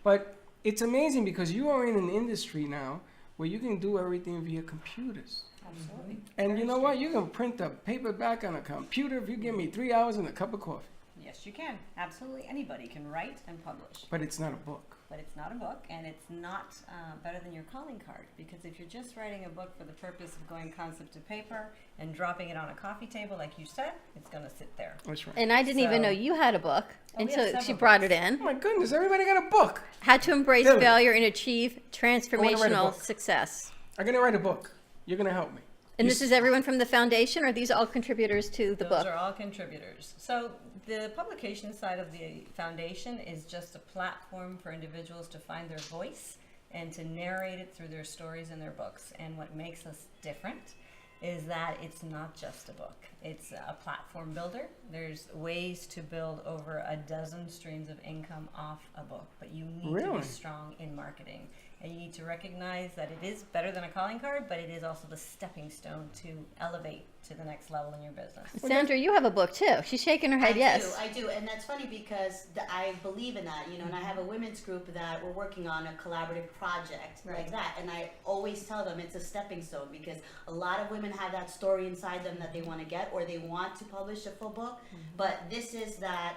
But it's amazing because you are in an industry now where you can do everything via computers. Absolutely. And you know what? You can print a paperback on a computer if you give me 3 hours and a cup of coffee. Yes, you can. Absolutely. Anybody can write and publish. But it's not a book. But it's not a book, and it's not better than your calling card, because if you're just writing a book for the purpose of going concept to paper and dropping it on a coffee table, like you said, it's going to sit there. That's right. And I didn't even know you had a book Oh, we have until she several brought books. it in. Oh my goodness, everybody got a book. How to embrace Really? failure and achieve write a transformational book. success. I'm going to write a book. You're going to help me. And You this is everyone from the foundation, or are these all contributors to the Those book? are all contributors. So the publication side of the foundation is just a platform for individuals to find their voice and to narrate it through their stories and their books. And what makes us different is that it's not just a book. It's a platform builder. There's ways to build over a dozen streams of income off a book, but you need to Really? be strong in marketing. And you need to recognize that it is better than a calling card, but it is also the stepping stone to elevate to the next level in your business. Sandra, you have a book too. She's shaking her head yes. I do, and that's funny because I believe in that, and I have a women's group that we're working on a collaborative project like that, and I always tell them it's a stepping stone because a lot of women have that story inside them that they want to get or they want to publish a full book, but this is that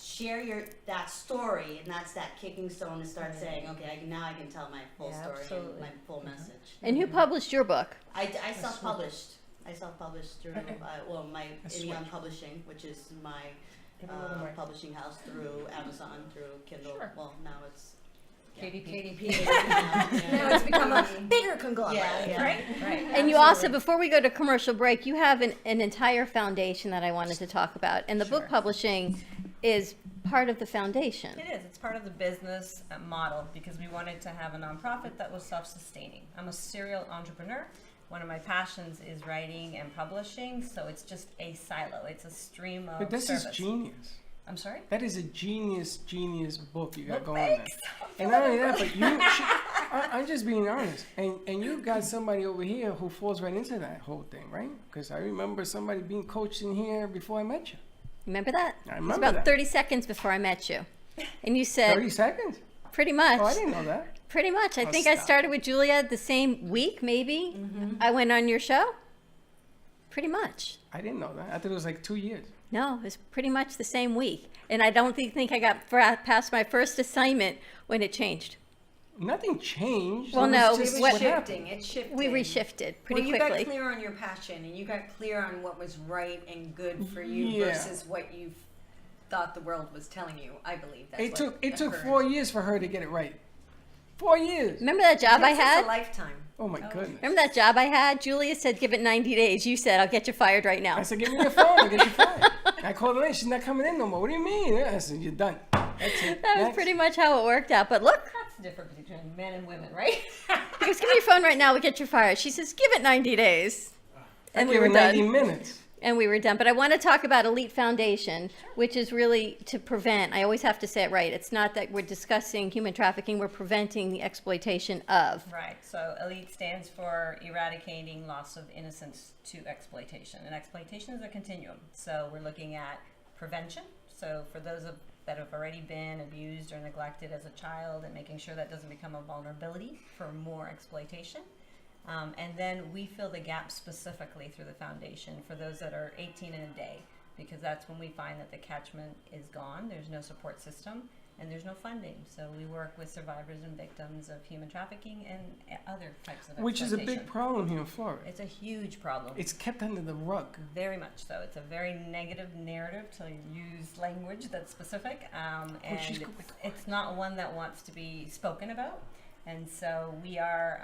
share that story, and that's that kicking stone to start saying, okay, now I can tell my full story and my full message. And who published your book? I self-published. I self-published through my Indian Publishing, which is my publishing house, through Amazon, through Kindle. Sure. Well, now it's KDP. Now it's become a bigger conglomerate, Right. And you also, before we go to commercial break, you have an entire foundation that I wanted to talk about. And the book publishing is part of the foundation. It is. It's part of the business model because we wanted to have a nonprofit that was self-sustaining. I'm a serial entrepreneur. One of my passions is writing and publishing, so it's just a silo. It's a stream of But this service. is genius. I'm sorry? That is a genius book you got Well, going there. thanks. And not only that, but I'm just being honest. And you got somebody over here who falls right into that whole thing, right? Because I remember somebody being coached in here before I met you. Remember that? I It was remember about that. 30 seconds before I met you. And you said... 30 seconds? Pretty much. Oh, I didn't know that. Pretty much. I Oh, think I stop. started with Julia the same week, maybe. I went on your show. Pretty much. I didn't know that. I thought it was like 2 years. No, it was pretty much the same week. And I don't think I got past my first assignment when it changed. Nothing changed. Well, It was no, just It what was happened. shifting. It shifted. We reshifted pretty well, you quickly. got clear on your passion, and you got clear on what was right and good for you Yeah. versus what you thought the world was telling you. I believe that's It what took occurred. 4 years for her to get it right. 4 years. Remember that job I It's had? a lifetime. Oh my goodness. Remember that job I had? Julia said, give it 90 days. You said, I'll get you fired right now. I said, give me your phone. I'll get you fired. I called her in. She's not coming in no more. What do you mean? I said, you're done. That's it. That was Next. pretty much how it worked out. But look, That's the difference between men and women, right? he goes, give me your phone right now. We'll get you fired. She says, give it 90 days. And we Give were her done. 90 minutes. And we were done. But I want to talk about Elite Foundation, which is really to prevent. I always have to say it right. It's not that we're discussing human trafficking. We're preventing the exploitation of. Right. So ELITE stands for eradicating loss of innocence to exploitation. And exploitation is a continuum. So we're looking at prevention. So for those that have already been abused or neglected as a child, and making sure that doesn't become a vulnerability for more exploitation. And then we fill the gap specifically through the foundation for those that are 18 and a day, because that's when we find that the catchment is gone, there's no support system, and there's no funding. So we work with survivors and victims of human trafficking and other types of exploitation. Which is a big problem here in Florida. It's a huge problem. It's kept under the rug. Very much so. It's a very negative narrative to use language that's specific, and it's not one that wants to be spoken about. And so we are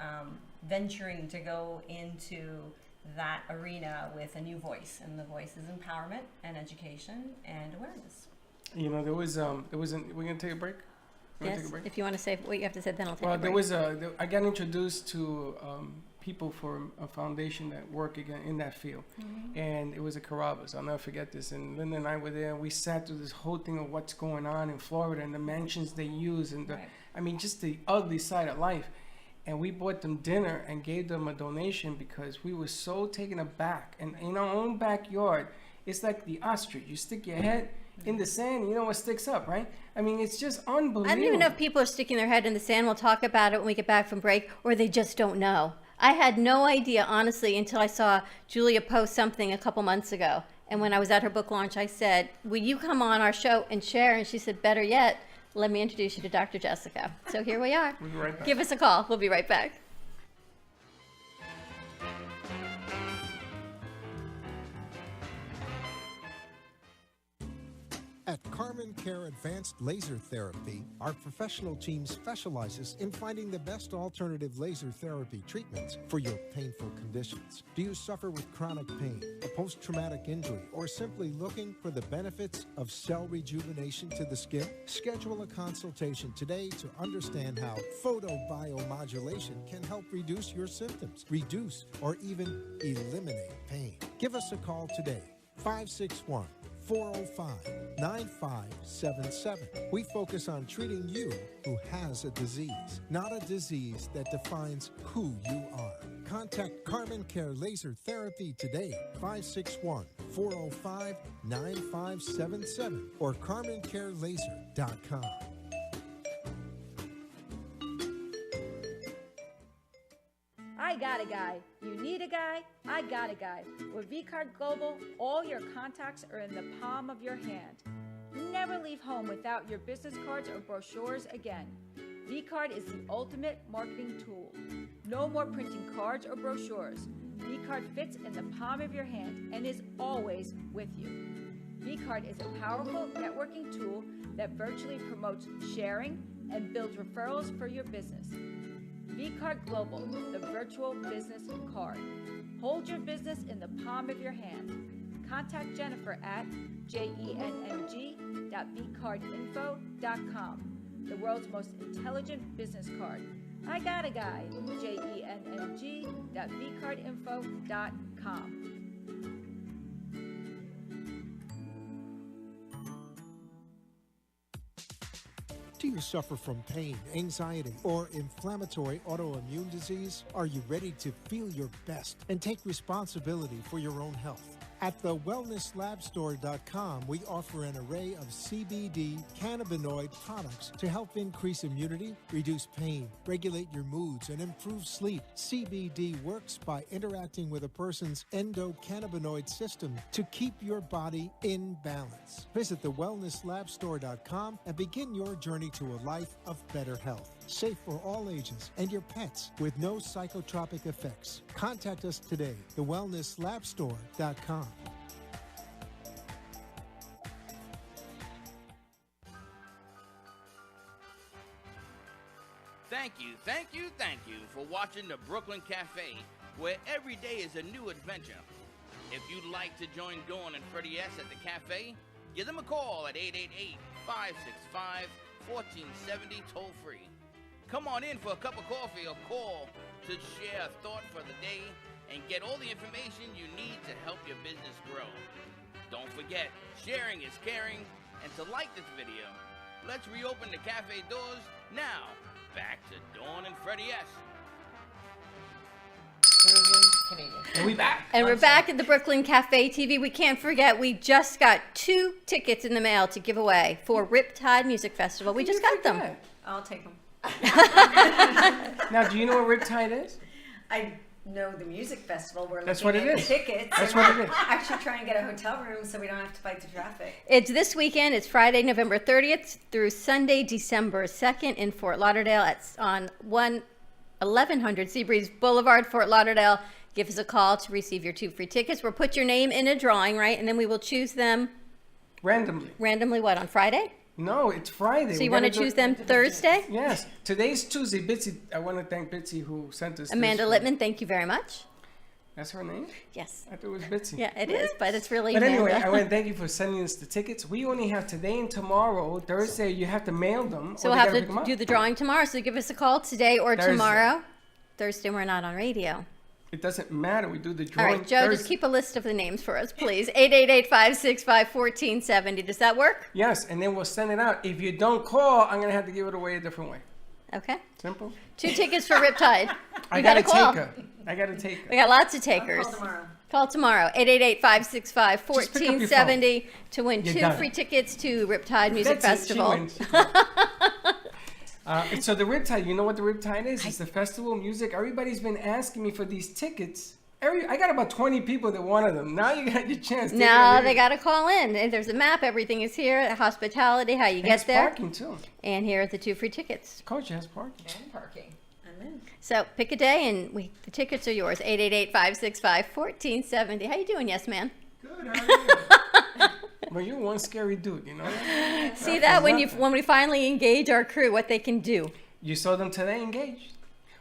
venturing to go into that arena with a new voice, and the voice is empowerment and education and awareness. You know, there was we're gonna take a break. Yes, if you want to say what you have to say, then I'll take a break. There was I got introduced to people for a foundation that work again in that field, and it was at Carrabba's. I'll never forget this. And Linda and I were there, and we sat through this whole thing of what's going on in Florida and the mansions they use, and I mean, just the ugly side of life. And we bought them dinner and gave them a donation because we were so taken aback. And in our own backyard, it's like the ostrich. You stick your head in the sand, and you know what sticks up, right? I mean, it's just unbelievable. I don't even know if people are sticking their head in the sand. We'll talk about it when we get back from break, or they just don't know. I had no idea, honestly, until I saw Julia post something a couple months ago. And when I was at her book launch, I said, will you come on our show and share? And she said, better yet, let me introduce you to Dr. Jessica. So here we are. We'll be right back. Give us a call. We'll be right back. At Carmen Care Advanced Laser Therapy, our professional team specializes in finding the best alternative laser therapy treatments for your painful conditions. Do you suffer with chronic pain, a post-traumatic injury, or simply looking for the benefits of cell rejuvenation to the skin? Schedule a consultation today to understand how photobiomodulation can help reduce your symptoms, reduce or even eliminate pain. Give us a call today, 561-405-9577. We focus on treating you who has a disease, not a disease that defines who you are. Contact Carmen Care Laser Therapy today, 561-405-9577 or CarmenCareLaser.com. I got a guy. You need a guy? I got a guy. With VCard Global, all your contacts are in the palm of your hand. Never leave home without your business cards or brochures again. VCard is the ultimate marketing tool. No more printing cards or brochures. VCard fits in the palm of your hand and is always with you. VCard is a powerful networking tool that virtually promotes sharing and builds referrals for your business. VCard Global, the virtual business card. Hold your business in the palm of your hand. Contact Jennifer at jenng.vcardinfo.com, the world's most intelligent business card. I got a guy, jenng.vcardinfo.com. Do you suffer from pain, anxiety, or inflammatory autoimmune disease? Are you ready to feel your best and take responsibility for your own health? At thewellnesslabstore.com, we offer an array of CBD cannabinoid products to help increase immunity, reduce pain, regulate your moods, and improve sleep. CBD works by interacting with a person's endocannabinoid system to keep your body in balance. Visit thewellnesslabstore.com and begin your journey to a life of better health. Safe for all ages and your pets with no psychotropic effects. Contact us today, thewellnesslabstore.com. thank you for watching the Brooklyn Cafe, where every day is a new adventure. If you'd like to join Dawn and Freddie S. at the cafe, give them a call at 888-565-1470 toll free. Come on in for a cup of coffee or call to share a thought for the day and get all the information you need to help your business grow. Don't forget, sharing is caring, and to like this video. Let's reopen the cafe doors now. Back to Dawn and Freddie S. And we back. And we're back at the Brooklyn Cafe TV. We can't forget, we just got 2 tickets in the mail to give away for Riptide Music Festival. We just got them. I'll take them. Now, do you know what Riptide is? I know the music festival. We're That's looking what it at is. tickets. That's and what we're it is. Actually trying to get a hotel room so we don't have to fight the traffic. It's this weekend. It's Friday, November 30th through Sunday, December 2nd in Fort Lauderdale on 1100 Seabreeze Boulevard, Fort Lauderdale. Give us a call to receive your 2 free tickets. We'll put your name in a drawing, right? And then we will choose them. Randomly. Randomly what, on Friday? No, it's Friday. So you want to choose them Thursday? Yes. Today's Tuesday. Bitsy, I want to thank Bitsy who sent us Amanda this. Littman, thank you very much. That's her name? Yes. I thought it was Bitsy. Yeah, it is, but it's really But anyway, Amanda. I want to thank you for sending us the tickets. We only have today and tomorrow. Thursday, you have to mail them. So or we'll they have gotta pick 'em to up. do the drawing tomorrow. So give us a call today or Thursday. tomorrow. Thursday, we're not on radio. It doesn't matter. We do the All drawing right, Joe, just keep a list of the names for us, please. 888-565-1470. Does that work? Yes, and then we'll send it out. If you don't call, I'm going to have to give it away a different way. Okay. Simple. 2 tickets for Riptide. I You got to call. take her. I got to take her. We got lots of takers. I'll call tomorrow. Call tomorrow. 888-565-1470 to win You 2 got it. free tickets to Riptide Music That's it. She Festival. wins. So the Riptide, you know what the Riptide is? It's the festival music. Everybody's been asking me for these tickets. I got about 20 people that wanted them. Now you got your chance. Take it Now away. they got to call in. And there's a map. Everything is here. Hospitality, how you And get it's there. parking too. And here are the 2 free tickets. Coach has parking. And parking. I'm in. So pick a day and the tickets are yours. 888-565-1470. How you doing, yes, man? Good. How are you? Well, you're one scary dude, you know. See that when we finally engage our crew, what they can do. You saw them today engaged.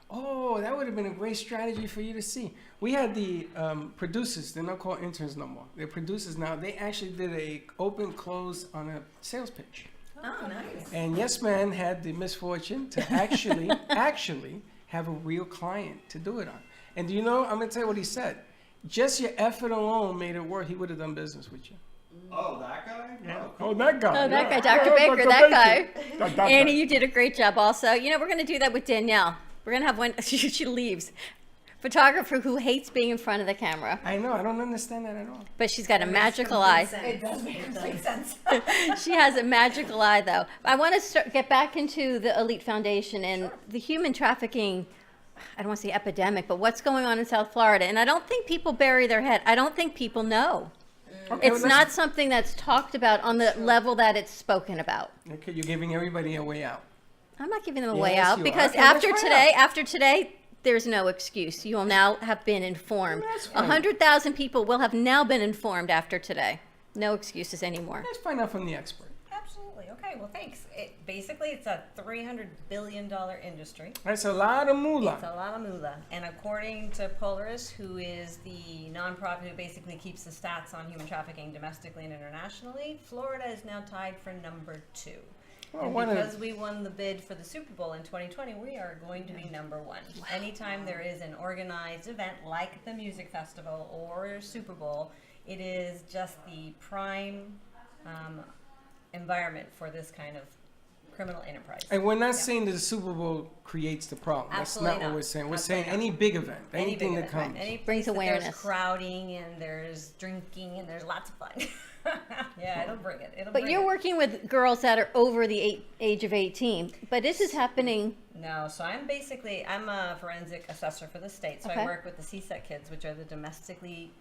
Oh, that would have been a great strategy for you to see. We had the producers. They're not called interns no more. They're producers now. They actually did a open close on a sales pitch. Oh, nice. And Yes Man had the misfortune to actually have a real client to do it on. And do you know, I'm going to tell you what he said. Just your effort alone made it work. He would have done business with you. Oh, that guy? Yeah. Oh, Oh, that guy. Oh, that yeah. guy, Dr. Oh, Baker, Dr. that guy. That Annie, guy. you did a great job also. You know, we're going to do that with Danielle. We're going to have one, she leaves. Photographer who hates being in front of the camera. I know, I don't understand that at all. But she's got a magical eye. It does make complete sense. She has a magical eye, though. I want to get back into the Elite Foundation and the human trafficking, I don't want to say epidemic, but what's going on in South Florida. And I don't think people bury their head. I don't think people know. Okay, It's well, not something that's talked about on the level that it's spoken about. Okay, you're giving everybody a way out. I'm not giving them a way Yes, out you are. because Okay, let's after find today, there's no excuse. You will now have been informed. That's fine. 100,000 people will have now been informed after today. No excuses anymore. Let's find out from the expert. Absolutely. Okay, well, thanks. Basically, it's a $300 billion industry. That's a lot of moolah. It's a lot of moolah. And according to Polaris, who is the nonprofit who basically keeps the stats on human trafficking domestically and internationally, Florida is now tied for number 2. Well, And one of- because we won the bid for the Super Bowl in 2020, we are going to be number 1. Anytime there is an organized event like the music festival or Super Bowl, it is just the prime environment for this kind of criminal enterprise. And we're not saying that the Super Bowl creates the problem. Absolutely That's not what not. we're saying. We're Absolutely saying any big event, Any anything big that event, comes. Any Brings place that awareness. There's crowding and there's drinking and there's lots of fun. Yeah, it'll bring it. It'll But bring you're it. working with girls that are over the age of 18. But this is happening. No, so I'm a forensic assessor for the state. So Okay. I work with the CSEC kids, which are the domestically,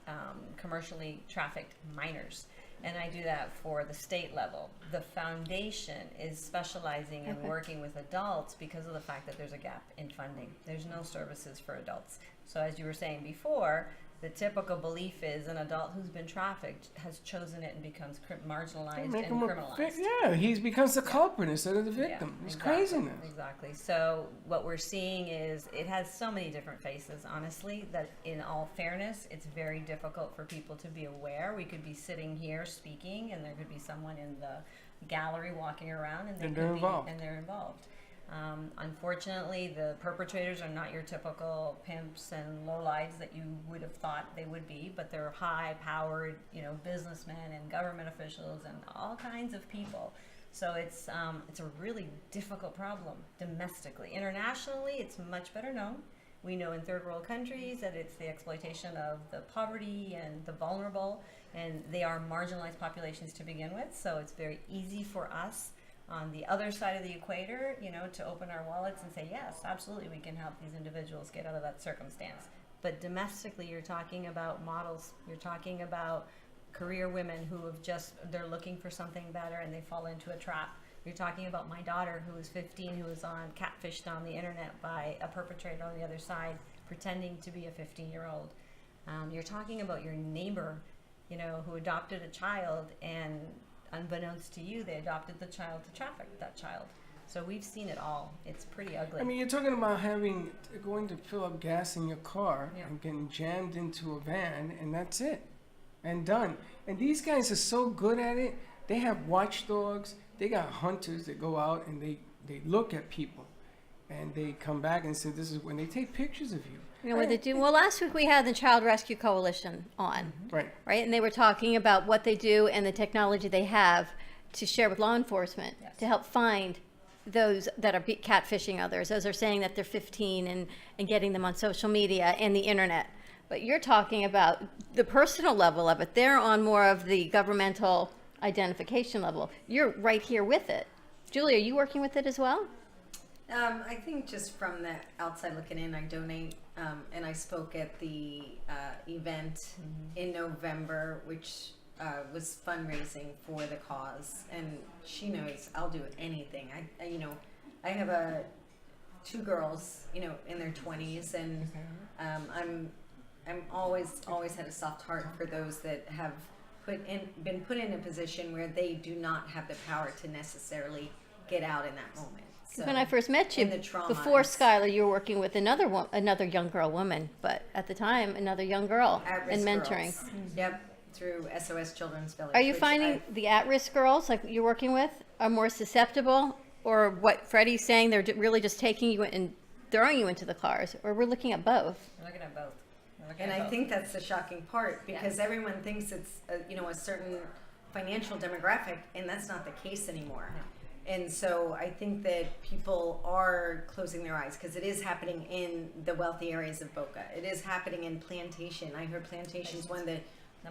commercially trafficked minors. And I do that for the state level. The foundation is specializing in Okay. working with adults because of the fact that there's a gap in funding. There's no services for adults. So as you were saying before, The typical belief is an adult who's been trafficked has chosen it and becomes marginalized Make and him criminalized. yeah, he becomes the culprit instead of the victim. Yeah, It's exactly, craziness. Exactly. So what we're seeing is it has so many different faces, honestly, that in all fairness, it's very difficult for people to be aware. We could be sitting here speaking and there could be someone in the gallery walking around and they're involved. And they're involved. Unfortunately, the perpetrators are not your typical pimps and lowlights that you would have thought they would be, but they're high-powered, businessmen and government officials and all kinds of people. So it's a really difficult problem domestically. Internationally, it's much better known. We know in third world countries that it's the exploitation of the poverty and the vulnerable, and they are marginalized populations to begin with. So it's very easy for us on the other side of the equator, to open our wallets and say, yes, absolutely, we can help these individuals get out of that circumstance. But domestically, you're talking about models, you're talking about career women who they're looking for something better and they fall into a trap. You're talking about my daughter who was 15, who was catfished on the internet by a perpetrator on the other side, pretending to be a 15-year-old. You're talking about your neighbor, who adopted a child, and unbeknownst to you, they adopted the child to traffic that child. So we've seen it all. It's pretty ugly. I mean, you're talking about going to fill up gas in your car and getting jammed into a van, and that's it, and done. And these guys are so good at it. They have watchdogs. They got hunters that go out and they look at people, and they come back and say, "This is when they take pictures of you." You know what they do? Well, last week we had the Child Rescue Coalition on. Right. Right? And they were talking about what they do and the technology they have to share with law enforcement to help find those that are catfishing others. Those are saying that they're 15 and getting them on social media and the internet. But you're talking about the personal level of it. They're on more of the governmental identification level. You're right here with it. Julie, are you working with it as well? I think just from the outside looking in, I donate, and I spoke at the event in November, which was fundraising for the cause. And she knows I'll do anything. I have two girls, in their 20s, and I'm always had a soft heart for those that have been put in a position where they do not have the power to necessarily get out in that moment. So, when I first met you, before Skylar, you were working with another young girl woman, but at the time, another young girl and mentoring. Girls. Yep, through SOS Children's Village. Are you finding the at-risk girls, like you're working with, are more susceptible, or what Freddie's saying, they're really just taking you and throwing you into the cars, or we're looking at both? We're looking at both. And I think that's the shocking part, because everyone thinks it's a certain financial demographic, and that's not the case anymore. No. And so I think that people are closing their eyes, because it is happening in the wealthy areas of Boca. It is happening in Plantation. I heard Plantation's one of the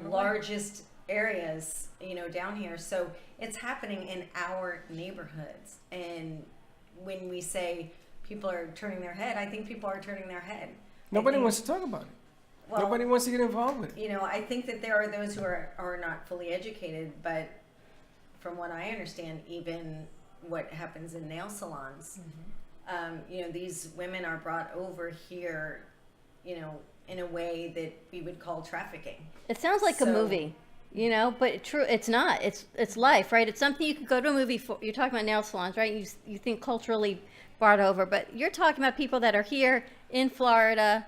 largest areas, down here. So it's happening in our neighborhoods. And when we say people are turning their head, I think people are turning their head. Nobody wants to talk about it. Well, nobody wants to get involved with it. I think that there are those who are not fully educated, but from what I understand, even what happens in nail salons, these women are brought over here, in a way that we would call trafficking. It sounds like a movie, but it's not. It's life, right? It's something you could go to a movie for. You're talking about nail salons, right? You think culturally brought over, but you're talking about people that are here in Florida,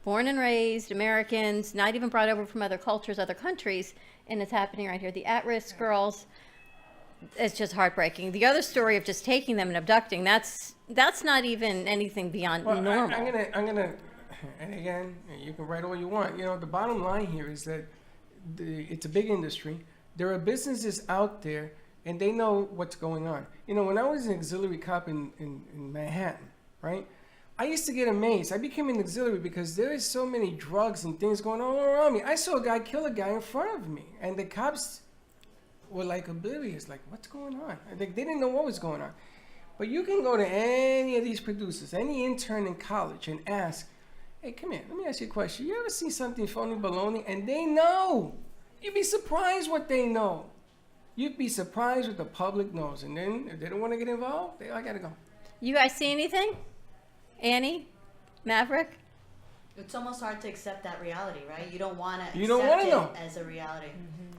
born and raised Americans, not even brought over from other cultures, other countries, and it's happening right here. The at-risk girls, it's just heartbreaking. The other story of just taking them and abducting, that's not even anything beyond normal. I'm gonna, and again, you can write all you want. The bottom line here is that it's a big industry. There are businesses out there, and they know what's going on. When I was an auxiliary cop in Manhattan, right? I used to get amazed. I became an auxiliary because there is so many drugs and things going on around me. I saw a guy kill a guy in front of me, and the cops were like oblivious, like, what's going on? They didn't know what was going on. But you can go to any of these producers, any intern in college, and ask, hey, come here, let me ask you a question. You ever see something phony baloney? And they know. You'd be surprised what they know. You'd be surprised what the public knows. And then if they don't want to get involved, I gotta go. You guys see anything? Annie? Maverick? It's almost hard to accept that reality, right? You don't want to You don't wanna accept know. it as a reality.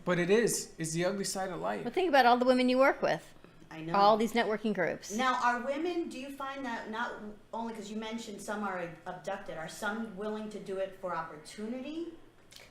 But it is. It's the ugly side of life. Well, think about all the women you work with. I know. All these networking groups. Now, are women, do you find that not only because you mentioned some are abducted, are some willing to do it for opportunity?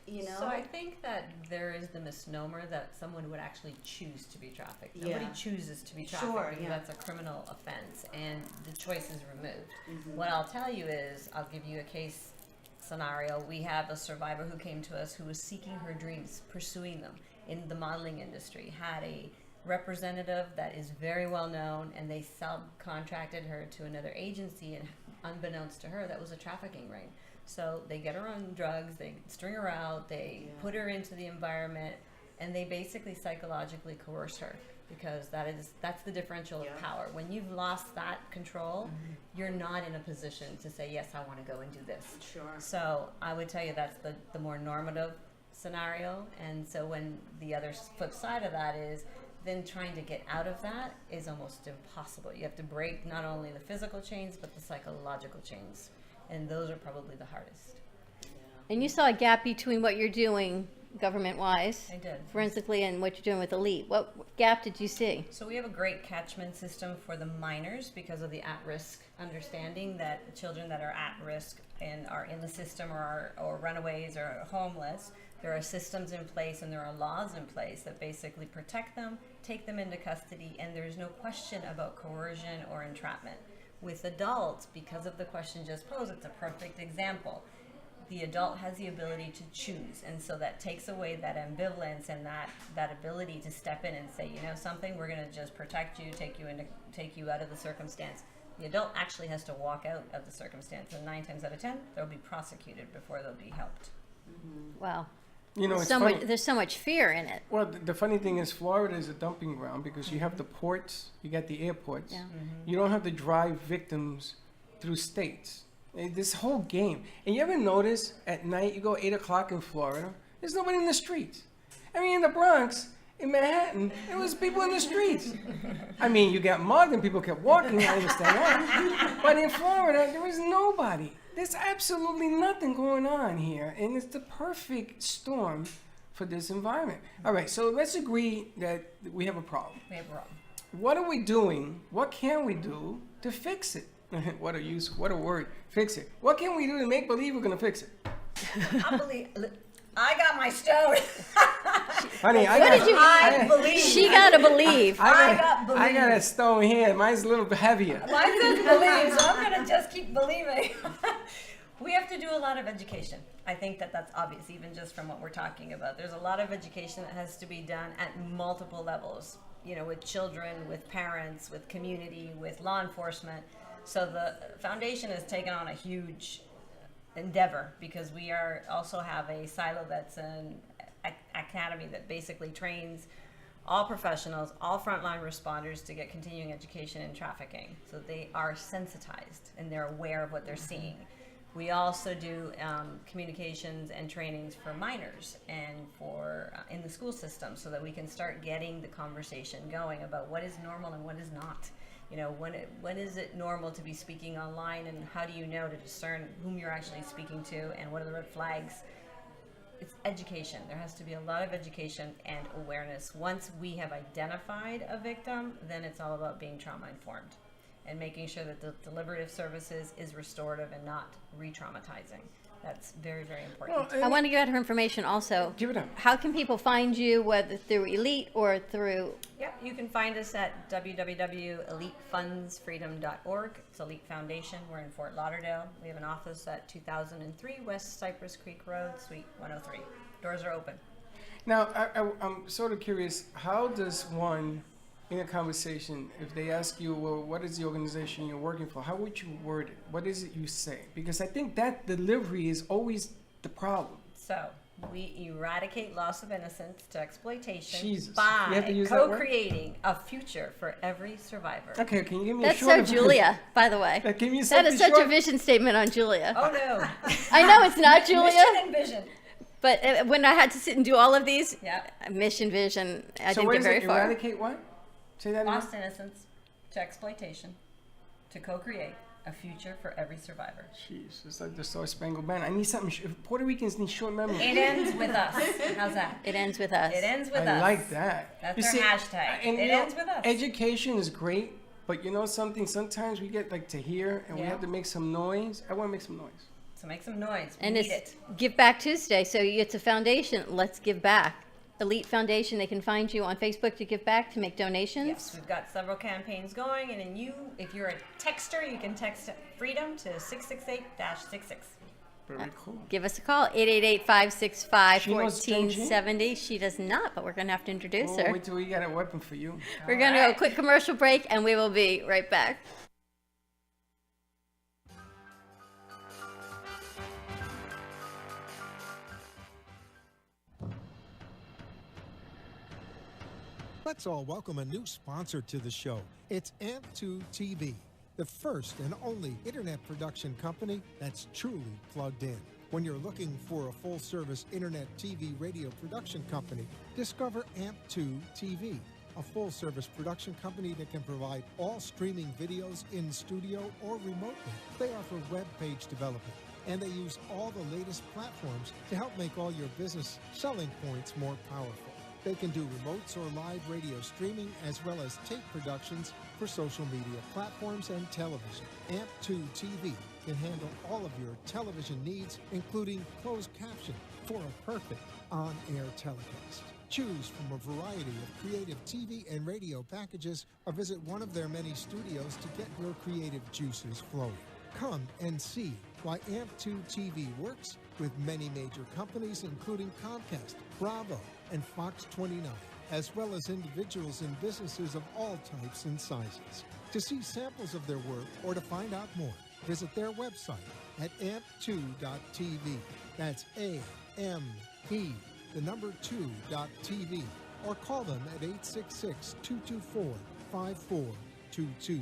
You know? So I think that there is the misnomer that someone would actually choose to be trafficked. Yeah. Nobody chooses to be trafficked Sure, because yeah. that's a criminal offense and the choice is removed. Mhm. What I'll tell you is, I'll give you a case scenario. We have a survivor who came to us who was seeking her dreams, pursuing them in the modeling industry, had a representative that is very well known, and they subcontracted her to another agency, and unbeknownst to her, that was a trafficking ring. So they get her on drugs, they string her out, they put her into the environment, and they basically psychologically coerce her, because that's the differential of power. When you've lost that control, you're not in a position to say, yes, I want to go and do this. Sure. So I would tell you that's the more normative scenario. And so when the other flip side of that is, then trying to get out of that is almost impossible. You have to break not only the physical chains, but the psychological chains. And those are probably the hardest. And you saw a gap between what you're doing government-wise, I did. forensically, and what you're doing with Elite. What gap did you see? So we have a great catchment system for the minors because of the at-risk understanding that children that are at risk and are in the system or runaways or homeless, there are systems in place and there are laws in place that basically protect them, take them into custody, and there's no question about coercion or entrapment. With adults, because of the question just posed, it's a perfect example. The adult has the ability to choose, and so that takes away that ambivalence and that ability to step in and say, you know something, we're going to just protect you, take you out of the circumstance. The adult actually has to walk out of the circumstance, and 9 times out of 10, they'll be prosecuted before they'll be helped. Wow. You know, There's it's so funny. much, there's so much fear in it. Well, the funny thing is, Florida is a dumping ground because you have the ports, you got the airports. Yeah. You don't have to drive victims through states. This whole game. And you ever notice at night, you go 8 o'clock in Florida, there's nobody in the streets. I mean, in the Bronx, in Manhattan, there was people in the streets. I mean, you got mugged and people kept walking, I understand that. But in Florida, there was nobody. There's absolutely nothing going on here. And it's the perfect storm for this environment. All right, so let's agree that we have a problem. We have a problem. What are we doing? What can we do to fix it? What a word. Fix it. What can we do to make believe we're going to fix it? I got my stone. Honey, I believe. She gotta believe. I got a stone here. Mine's a little bit heavier. Mine doesn't believe, so I'm going to just keep believing. We have to do a lot of education. I think that's obvious, even just from what we're talking about. There's a lot of education that has to be done at multiple levels, you know, with children, with parents, with community, with law enforcement. So the foundation has taken on a huge endeavor because we also have a silo that's an academy that basically trains all professionals, all frontline responders to get continuing education in trafficking. So they are sensitized and they're aware of what they're seeing. We also do communications and trainings for minors and for in the school system so that we can start getting the conversation going about what is normal and what is not. You know, when is it normal to be speaking online, and how do you know to discern whom you're actually speaking to and what are the red flags? It's education. There has to be a lot of education and awareness. Once we have identified a victim, then it's all about being trauma informed and making sure that the deliberative services is restorative and not re-traumatizing. That's very, very important. I want to get her information also. Give it up. How can people find you, whether through Elite or through... Yep, you can find us at www.elitefundsfreedom.org. It's Elite Foundation. We're in Fort Lauderdale. We have an office at 2003 West Cypress Creek Road, Suite 103. Doors are open. Now, I'm sort of curious, how does one, in a conversation, if they ask you, well, what is the organization you're working for, how would you word it? What is it you say? Because I think that delivery is always the problem. So, we eradicate loss of innocence to exploitation Jesus. by You have to use that word? co-creating a future for every survivor. Okay, can you give me That's a short so Julia, by the way. Give me That is such short? a vision statement on Julia. Oh, no. I know it's not Julia. Mission and vision. But when I had to sit and do all of these, Yeah. mission, vision, I So didn't what get is very it? far. Eradicate what? Say that again. Lost innocence to exploitation to co-create a future for every survivor. Jeez, it's like the Star Spangled Banner. I need something. Puerto Ricans need short memory. It ends with us. How's that? It ends with us. It ends with us. I like that. That's You our see, hashtag. and It you know, ends with us. Education is great, but you know something? Sometimes we get like to hear and we Yeah. have to make some noise. I want to make some noise. So make some noise. We And need it's it. Give Back Tuesday, so it's a foundation. Let's give back. Elite Foundation, they can find you on Facebook to give back, to make donations. Yes, we've got several campaigns going, and then if you're a texter, you can text FREEDOM to 668-66. Very cool. Give us a call, 888-565-1470. She does not, but we're going to have to introduce Oh, her. wait till we got a weapon for you. We're going to go a quick commercial break, and we will be right back. Let's all welcome a new sponsor to the show. It's AMP2 TV, the first and only internet production company that's truly plugged in. When you're looking for a full-service internet TV radio production company, discover AMP2 TV, a full-service production company that can provide all streaming videos in studio or remotely. They offer web page development, and they use all the latest platforms to help make all your business selling points more powerful. They can do remotes or live radio streaming, as well as tape productions for social media platforms and television. AMP2 TV can handle all of your television needs, including closed caption for a perfect on-air telecast. Choose from a variety of creative TV and radio packages, or visit one of their many studios to get your creative juices flowing. Come and see why AMP2 TV works with many major companies, including Comcast, Bravo, and Fox 29, as well as individuals and businesses of all types and sizes. To see samples of their work or to find out more, visit their website at amp2.tv. That's A-M-P, the number 2.tv, or call them at 866-224-5422.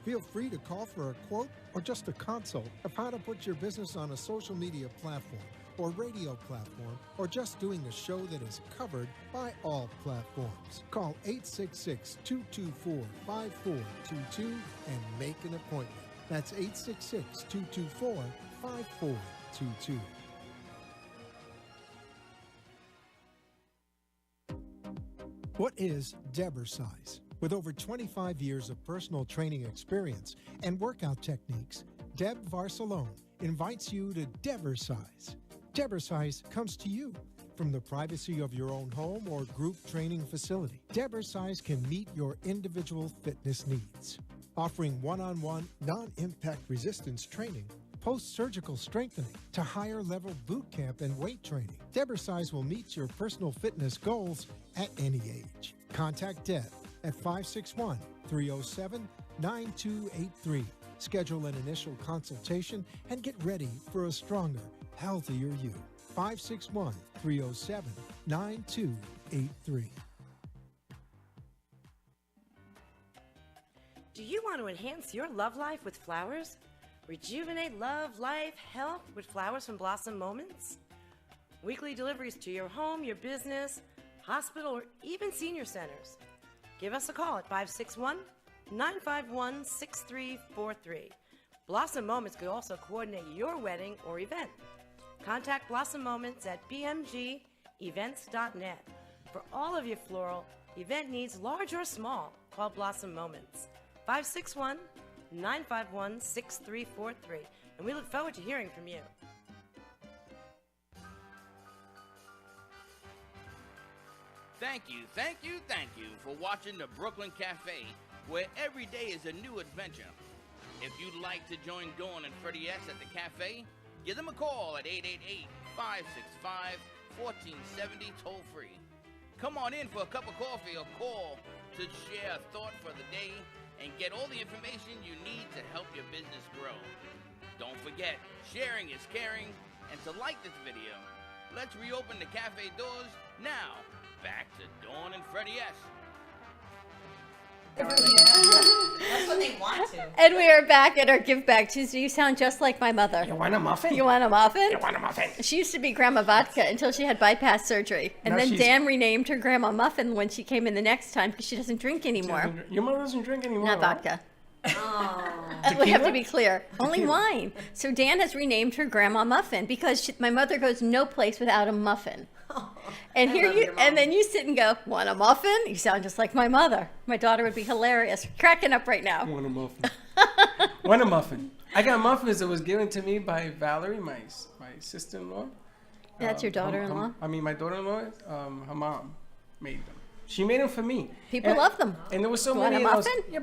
Feel free to call for a quote or just a consult of how to put your business on a social media platform or radio platform, or just doing a show that is covered by all platforms. Call 866-224-5422 and make an appointment. That's 866-224-5422. What is Debersize? With over 25 years of personal training experience and workout techniques, Deb Varsalone invites you to Debersize. Debersize comes to you from the privacy of your own home or group training facility. Debersize can meet your individual fitness needs, offering one-on-one, non-impact resistance training, post-surgical strengthening, to higher-level boot camp and weight training. Debersize will meet your personal fitness goals at any age. Contact Deb at 561-307-9283. Schedule an initial consultation and get ready for a stronger, healthier you. 561-307-9283. Do you want to enhance your love life with flowers? Rejuvenate love, life, health with flowers from Blossom Moments? Weekly deliveries to your home, your business, hospital, or even senior centers. Give us a call at 561-951-6343. Blossom Moments could also coordinate your wedding or event. Contact Blossom Moments at bmgevents.net. For all of your floral event needs, large or small, call Blossom Moments. 561-951-6343. And we look forward to hearing from you. Thank you for watching the Brooklyn Cafe, where every day is a new adventure. If you'd like to join Dawn and Freddie S. at the cafe, give them a call at 888-565-1470 toll free. Come on in for a cup of coffee or call to share a thought for the day and get all the information you need to help your business grow. Don't forget, sharing is caring, and to like this video. Let's reopen the cafe doors now. Back to Dawn and Freddie S. That's what they want to. And we are back at our Give Back Tuesday. You sound just like my mother. You want a muffin? You want a muffin? You want a muffin? She used to be Grandma Vodka until she had bypass surgery. And Now then she's- Dan renamed her Grandma Muffin when she came in the next time because she doesn't drink anymore. Your mother doesn't drink anymore. Not huh? vodka. Oh. We have to Tequila? be clear. Only Tequila. wine. So Dan has renamed her Grandma Muffin because my mother goes no place without a muffin. And I here love you, your mom. and then you sit and go, want a muffin? You sound just like my mother. My daughter would be hilarious, cracking up right now. Want a muffin. Want a muffin. I got muffins that was given to me by Valerie, my sister-in-law. That's your daughter-in-law? My daughter-in-law, her mom made them. She made them for me. People love them. And there was so You want many a of those. muffin? Yeah,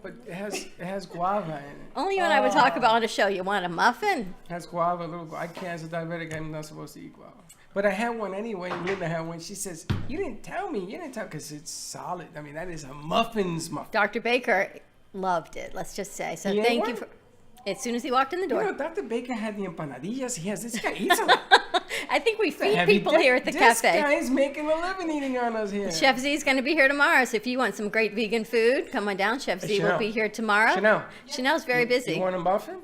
but it has guava in it. Only you and I would talk about on a show. You want a muffin? It has guava, a little guava. I can't, as a diabetic, I'm not supposed to eat guava. But I had one anyway. Linda had one. She says, you didn't tell me. You didn't tell, because it's solid. I mean, that is a muffin's muffin. Dr. Baker loved it, let's just say. So He ate thank you one? for, as soon as he walked in the door. You know, Dr. Baker had the empanadillas. He has this guy eats them. I think we feed people here at the this cafe. This guy's making a living eating on us here. Chef Z is going to be here tomorrow, so if you want some great vegan food, come on down. Chef Z will Chanel. be here tomorrow. Chanel's very busy. You want a muffin?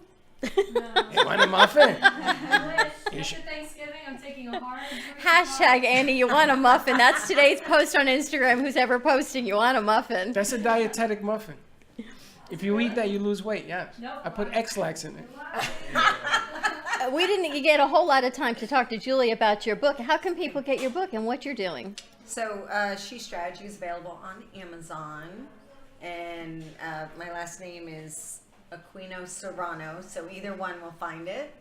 You want a muffin? After Thanksgiving, I'm taking a hard Hashtag Annie, you want a muffin. That's today's post on Instagram. Who's ever posting, you want a muffin. That's a dietetic muffin. If you eat that, you lose weight, yes. Nope. I put X-Lax in it. We didn't get a whole lot of time to talk to Julie about your book. How can people get your book and what you're doing? So She Strategy is available on Amazon, and my last name is Aquino Serrano, so either one will find it.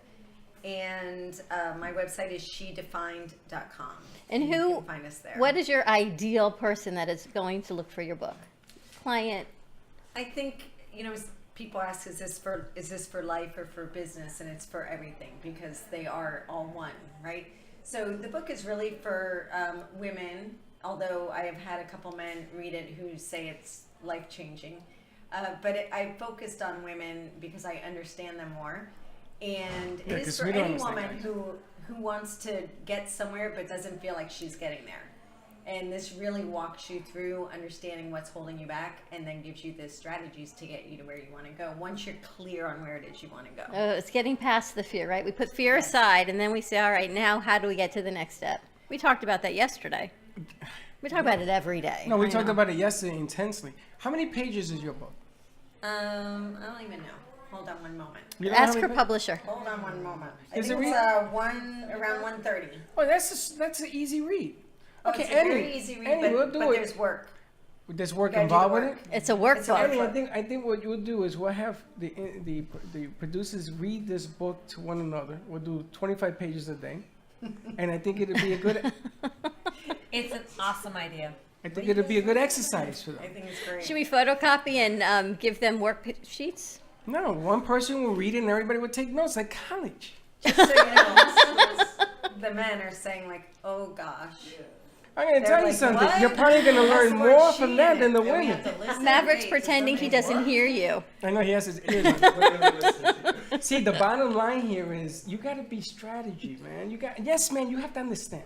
And my website is shedefined.com. And You who, can find us there. what is your ideal person that is going to look for your book? Client? I think, people ask, is this for life or for business? And it's for everything, because they are all one, right? So the book is really for women, although I have had a couple men read it who say it's life-changing. But I focused on women because I understand them more. And Yeah, it is 'cause for we don't any understand woman guys. who wants to get somewhere but doesn't feel like she's getting there. And this really walks you through understanding what's holding you back, and then gives you the strategies to get you to where you want to go once you're clear on where it is you want to go. It's getting past the fear, right? We put fear aside, and then we say, all right, now how do we get to the next step? We talked about that yesterday. We talk about it every day. No, we I talked know. about it yesterday intensely. How many pages is your book? I don't even know. Hold on one moment. You don't know Ask how her many publisher. Hold on one moment. I Is think it it's read? around 130. Oh, that's an easy read. Okay, it's a very easy read, we'll do but it. there's work. There's work You gotta do involved the with work. it. It's a workbook. Annie, I think what you'll do is we'll have the producers read this book to one another. We'll do 25 pages a day, and I think it'll be a good. It's an awesome idea. I think it'll be a good exercise for them. I think it's great. Should we photocopy and give them worksheets? No, one person will read it, and everybody will take notes like college. Just so you know, the men are saying like, "Oh gosh." I'm gonna They're tell you like, something. "What?" You're probably gonna That's learn the word more she from that in than the it, and we women. have to listen. Maverick's Wait, pretending he doesn't hear you. I know he has his ears on. See, the bottom line here is you got to be strategy, man. Yes, man. You have to understand.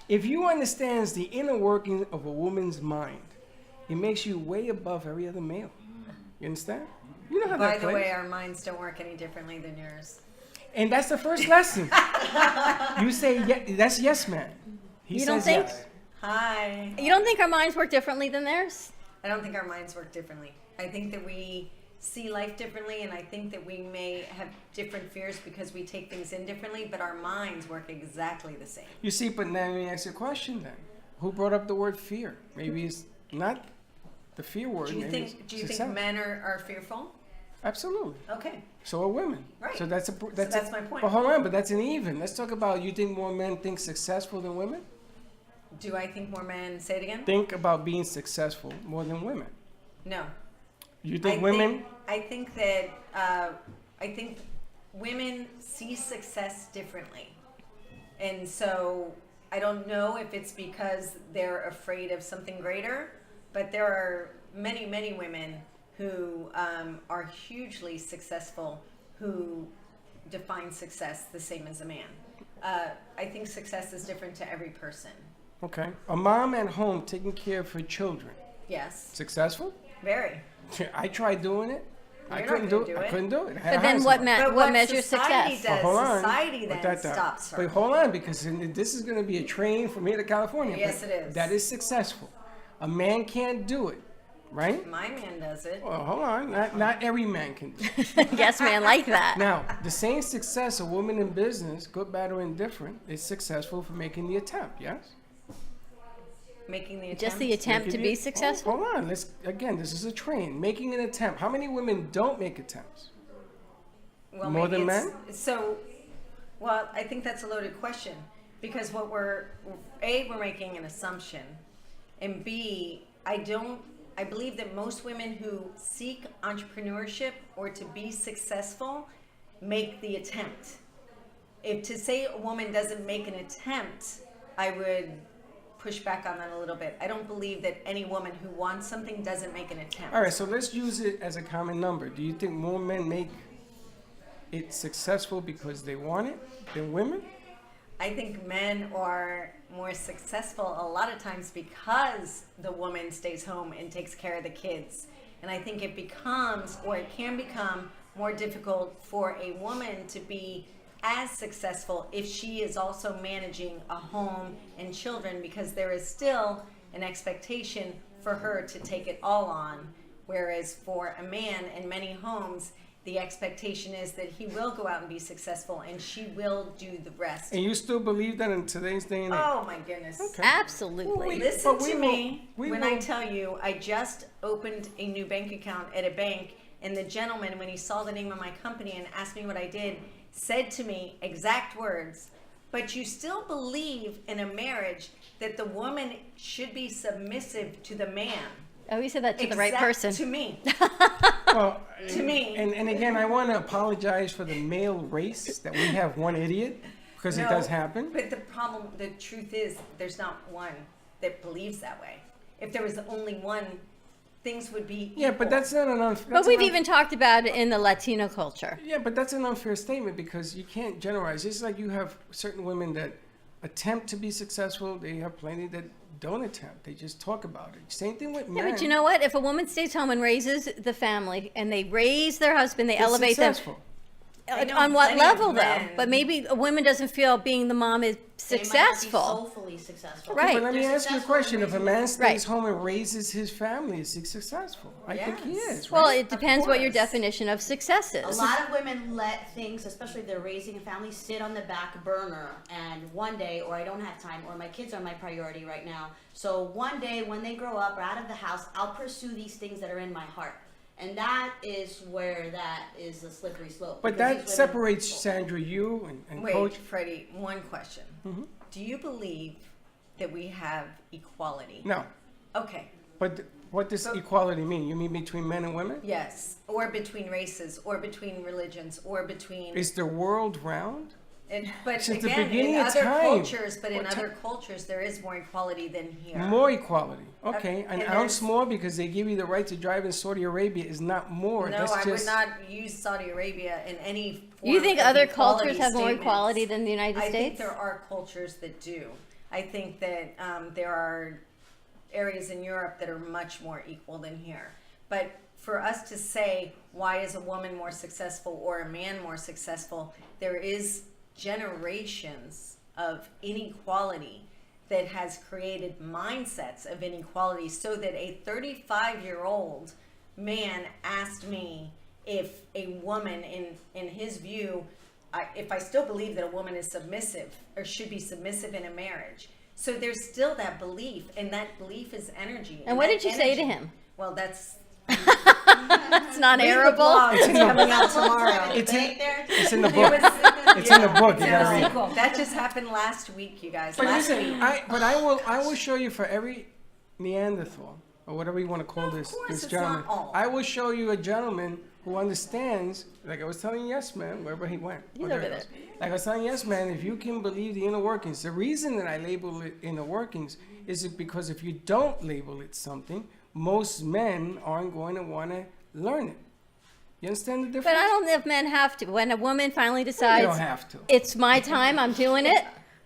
If you understand the inner working of a woman's mind, it makes you way above every other male. You understand? You know how By that the plays. way, our minds don't work any differently than yours. And that's the first lesson. You say, yeah, that's yes, man. He You don't says think? yes. Hi. You don't think our minds work differently than theirs? I don't think our minds work differently. I think that we see life differently, and I think that we may have different fears because we take things in differently, but our minds work exactly the same. You see, but now let me ask you a question then. Who brought up the word fear? Maybe it's not the fear word. Do you maybe think it's success. men are fearful? Absolutely. Okay. So are women. Right. So that's that's my point. But hold on, but that's an even. Let's talk about, you think more men think successful than women? Do I think more men, say it again? Think about being successful more than women. No. You think women? I think women see success differently. And so I don't know if it's because they're afraid of something greater, but there are many, many women who are hugely successful who define success the same as a man. I think success is different to every person. Okay. A mom at home taking care of her children. Yes. Successful? Very. I tried doing it. I You're couldn't not do gonna it. do I it. couldn't do it. I had But to then hire what, somebody. But what measures society success? does, But hold on. society But then stops her. But hold on, because this is going to be a train from here to California. Yes, But it is. That is successful. A man can't do it right? My man does it. Well, hold on. Not every man can do it. Yes, man, like that. Now, the same success a woman in business, good, bad, or indifferent, is successful for making the attempt, yes? Making the attempt. Just the attempt to be successful? Hold on. Again, this is a train. Making an attempt. How many women don't make attempts? Well, More maybe than it's- men? So, well, I think that's a loaded question because what we're making an assumption, and B, I believe that most women who seek entrepreneurship or to be successful make the attempt. If to say a woman doesn't make an attempt, I would push back on that a little bit. I don't believe that any woman who wants something doesn't make an attempt. All right, so let's use it as a common number. Do you think more men make it successful because they want it than women? I think men are more successful a lot of times because the woman stays home and takes care of the kids. And I think it becomes, or it can become, more difficult for a woman to be as successful if she is also managing a home and children, because there is still an expectation for her to take it all on. Whereas for a man in many homes, the expectation is that he will go out and be successful and she will do the rest. And you still believe that in today's day and age? Oh my goodness. Okay. Absolutely. Listen But we to will- me we when will- I tell you I just opened a new bank account at a bank, and the gentleman, when he saw the name of my company and asked me what I did, said to me exact words, "But you still believe in a marriage that the woman should be submissive to the man." Oh, you said that to the right person. To me. Well, To me. And again, I want to apologize for the male race that we have one idiot, because it No, does happen. But the truth is, there's not one that believes that way. If there was only one, things would be Yeah, but equal. that's not an unfair. But we've even talked about it in the Latino culture. Yeah, but that's an unfair statement because you can't generalize. It's like you have certain women that attempt to be successful. They have plenty that don't attempt. They just talk about it. Same thing with Yeah, men. but you know what? If a woman stays home and raises the family and they raise their husband, they They're elevate successful. them. I know On what plenty of level, though? men. But maybe a woman doesn't feel being the mom is successful. They might not be soulfully successful. Right. But let me They're ask you a successful in question. If a raising man them. stays home and raises his family, is he successful? I think he is. Well, right? it depends what your course. definition of success is. A lot of women let things, especially if they're raising a family, sit on the back burner. And one day, or I don't have time, or my kids are my priority right now. So one day, when they grow up or out of the house, I'll pursue these things that are in my heart. And that is where that is a slippery slope. But because that these women- separates Sandra, you, and Wait, Coach. Freddie, one question. Mhm. Do you believe that we have equality? No. Okay. But what does equality mean? You mean between men and women? Yes. Or between races, or between religions, or between. Is the world round? But Since the again, beginning in of other time. cultures, but in What other cultures, there is more equality than here. More equality. Okay, an and ounce there's- more because they give you the right to drive in Saudi Arabia is not more. No, That's I would just, not use Saudi Arabia in any form You think of other equality cultures have more statements. equality than the United I think States? there are cultures that do. I think that there are areas in Europe that are much more equal than here. But for us to say, why is a woman more successful or a man more successful, there is generations of inequality that has created mindsets of inequality, so that a 35-year-old man asked me if a woman, in his view, if I still believe that a woman is submissive or should be submissive in a marriage. So there's still that belief, and that belief is energy. And what that did you say to energy- him? Well, that's It's not read the airable. blog. It's It's in the- coming out tomorrow. It's in the It book. was- It's in the book. You Yeah. gotta read it. That just happened last week, you guys. But last listen, week. I will show you for every Neanderthal or whatever you want to call this it's gentleman. not all. I will show you a gentleman who understands. Like I was telling Yes Man, wherever he went. He's Oh, there over he there. goes. Like I was telling Yes Man, if you can believe the inner workings, the reason that I label it inner workings is because if you don't label it something, most men aren't going to want to learn it. You understand the difference? But I don't know if men have to. When a woman finally decides, don't have to. it's my time, I'm doing it.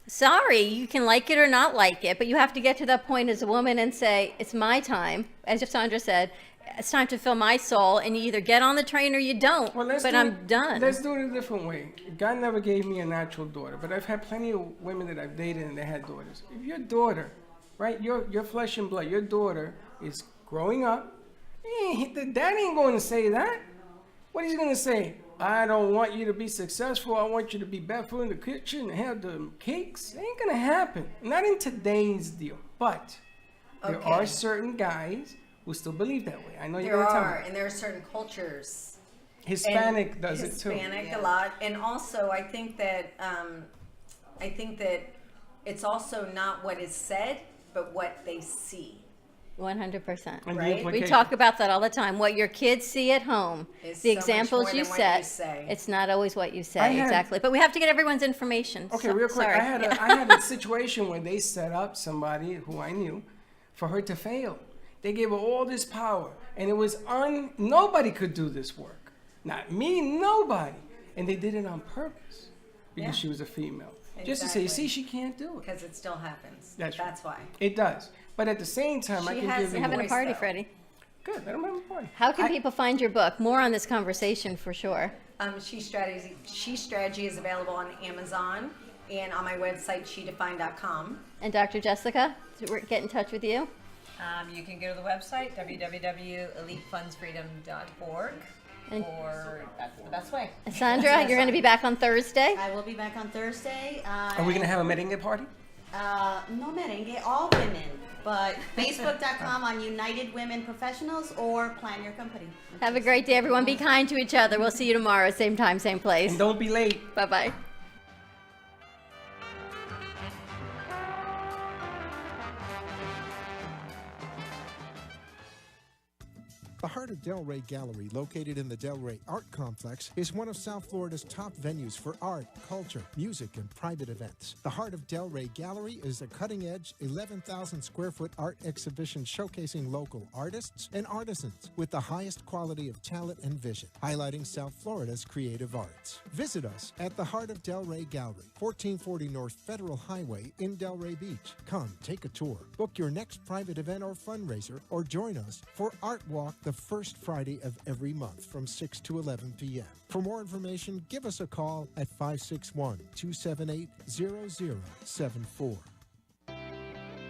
Sorry, you can like it or not like it, but you have to get to that point as a woman and say, it's my time. As Sandra said, it's time to fill my soul, and you either get on the train or you don't. Let's But do I'm it- done. Let's do it a different way. God never gave me a natural daughter, but I've had plenty of women that I've dated and they had daughters. If your daughter, right, your flesh and blood, your daughter is growing up, The dad ain't going to say that. What is he going to say? I don't want you to be successful. I want you to be barefoot in the kitchen and have the cakes. It ain't going to happen. Not in today's deal. But there Okay. are certain guys who still believe that way. I know you're There going to tell are, me. and there are certain cultures. Hispanic And does it too. Hispanic a lot, and also I think that it's also not what is said, but what they see. 100%. And the Right? We implication. talk about that all the time. What your kids see at home, Is the so much examples more you than what you set, say. it's not always what you I say. had- Exactly. But we have to get everyone's information. Okay, So- real quick. Sorry. I had a situation where they set up somebody who I knew for her to fail. They gave her all this power, and it was nobody could do this work. Not me, nobody. And they did it on purpose because Yeah. she was a female. Just to say, Exactly. see, she can't do it. Because it still happens. That's right. why. It does. But at the same time, I She can has give the you Having a voice, party, though. Freddie. Good. Let them have a party. How can people find your book? More on this conversation for sure. She Strategy is available on Amazon and on my website, shedefined.com. And Dr. Jessica, to get in touch with you. You can go to the website, www.elitefundsfreedom.org, And- or that's the best way. Sandra, you're going to be back on Thursday. I will be back on Thursday. Are we going to have a merengue party? No merengue, all women. But Facebook.com on United Women Professionals or Plan Your Company. Have a great day, everyone. Be kind to each other. We'll see you tomorrow, same time, same place. And don't be late. Bye-bye. The Heart of Delray Gallery, located in the Delray Art Complex, is one of South Florida's top venues for art, culture, music, and private events. The Heart of Delray Gallery is a cutting-edge, 11,000-square-foot art exhibition showcasing local artists and artisans with the highest quality of talent and vision, highlighting South Florida's creative arts. Visit us at the Heart of Delray Gallery, 1440 North Federal Highway in Delray Beach. Come, take a tour, book your next private event or fundraiser, or join us for Art Walk the first Friday of every month from 6 to 11 p.m. For more information, give us a call at 561-278-0074.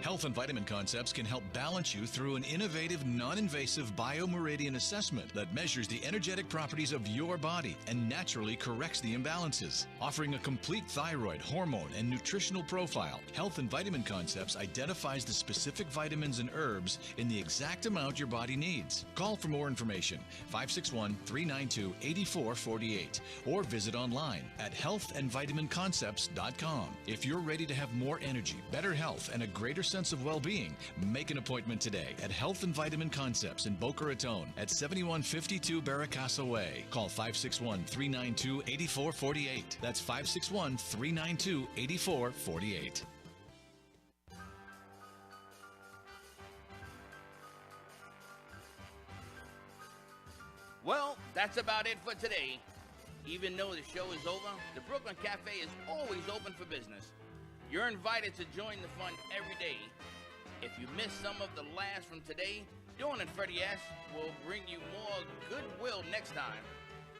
Health and Vitamin Concepts can help balance you through an innovative, non-invasive biomeridian assessment that measures the energetic properties of your body and naturally corrects the imbalances. Offering a complete thyroid, hormone, and nutritional profile, Health and Vitamin Concepts identifies the specific vitamins and herbs in the exact amount your body needs. Call for more information, 561-392-8448, or visit online at healthandvitaminconcepts.com. If you're ready to have more energy, better health, and a greater sense of well-being, make an appointment today at Health and Vitamin Concepts in Boca Raton at 7152 Barracasa Way. Call 561-392-8448. That's 561-392-8448. Well, that's about it for today. Even though the show is over, the Brooklyn Cafe is always open for business. You're invited to join the fun every day. If you missed some of the laughs from today, Dawn and Freddie S. will bring you more goodwill next time.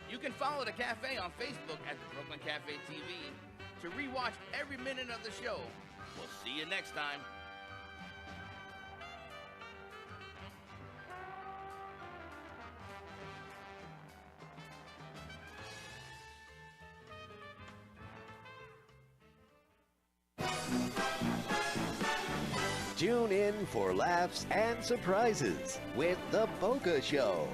You can follow the cafe on Facebook at the Brooklyn Cafe TV to rewatch every minute of the show. We'll see you next time. Tune in for laughs and surprises with The Boca Show.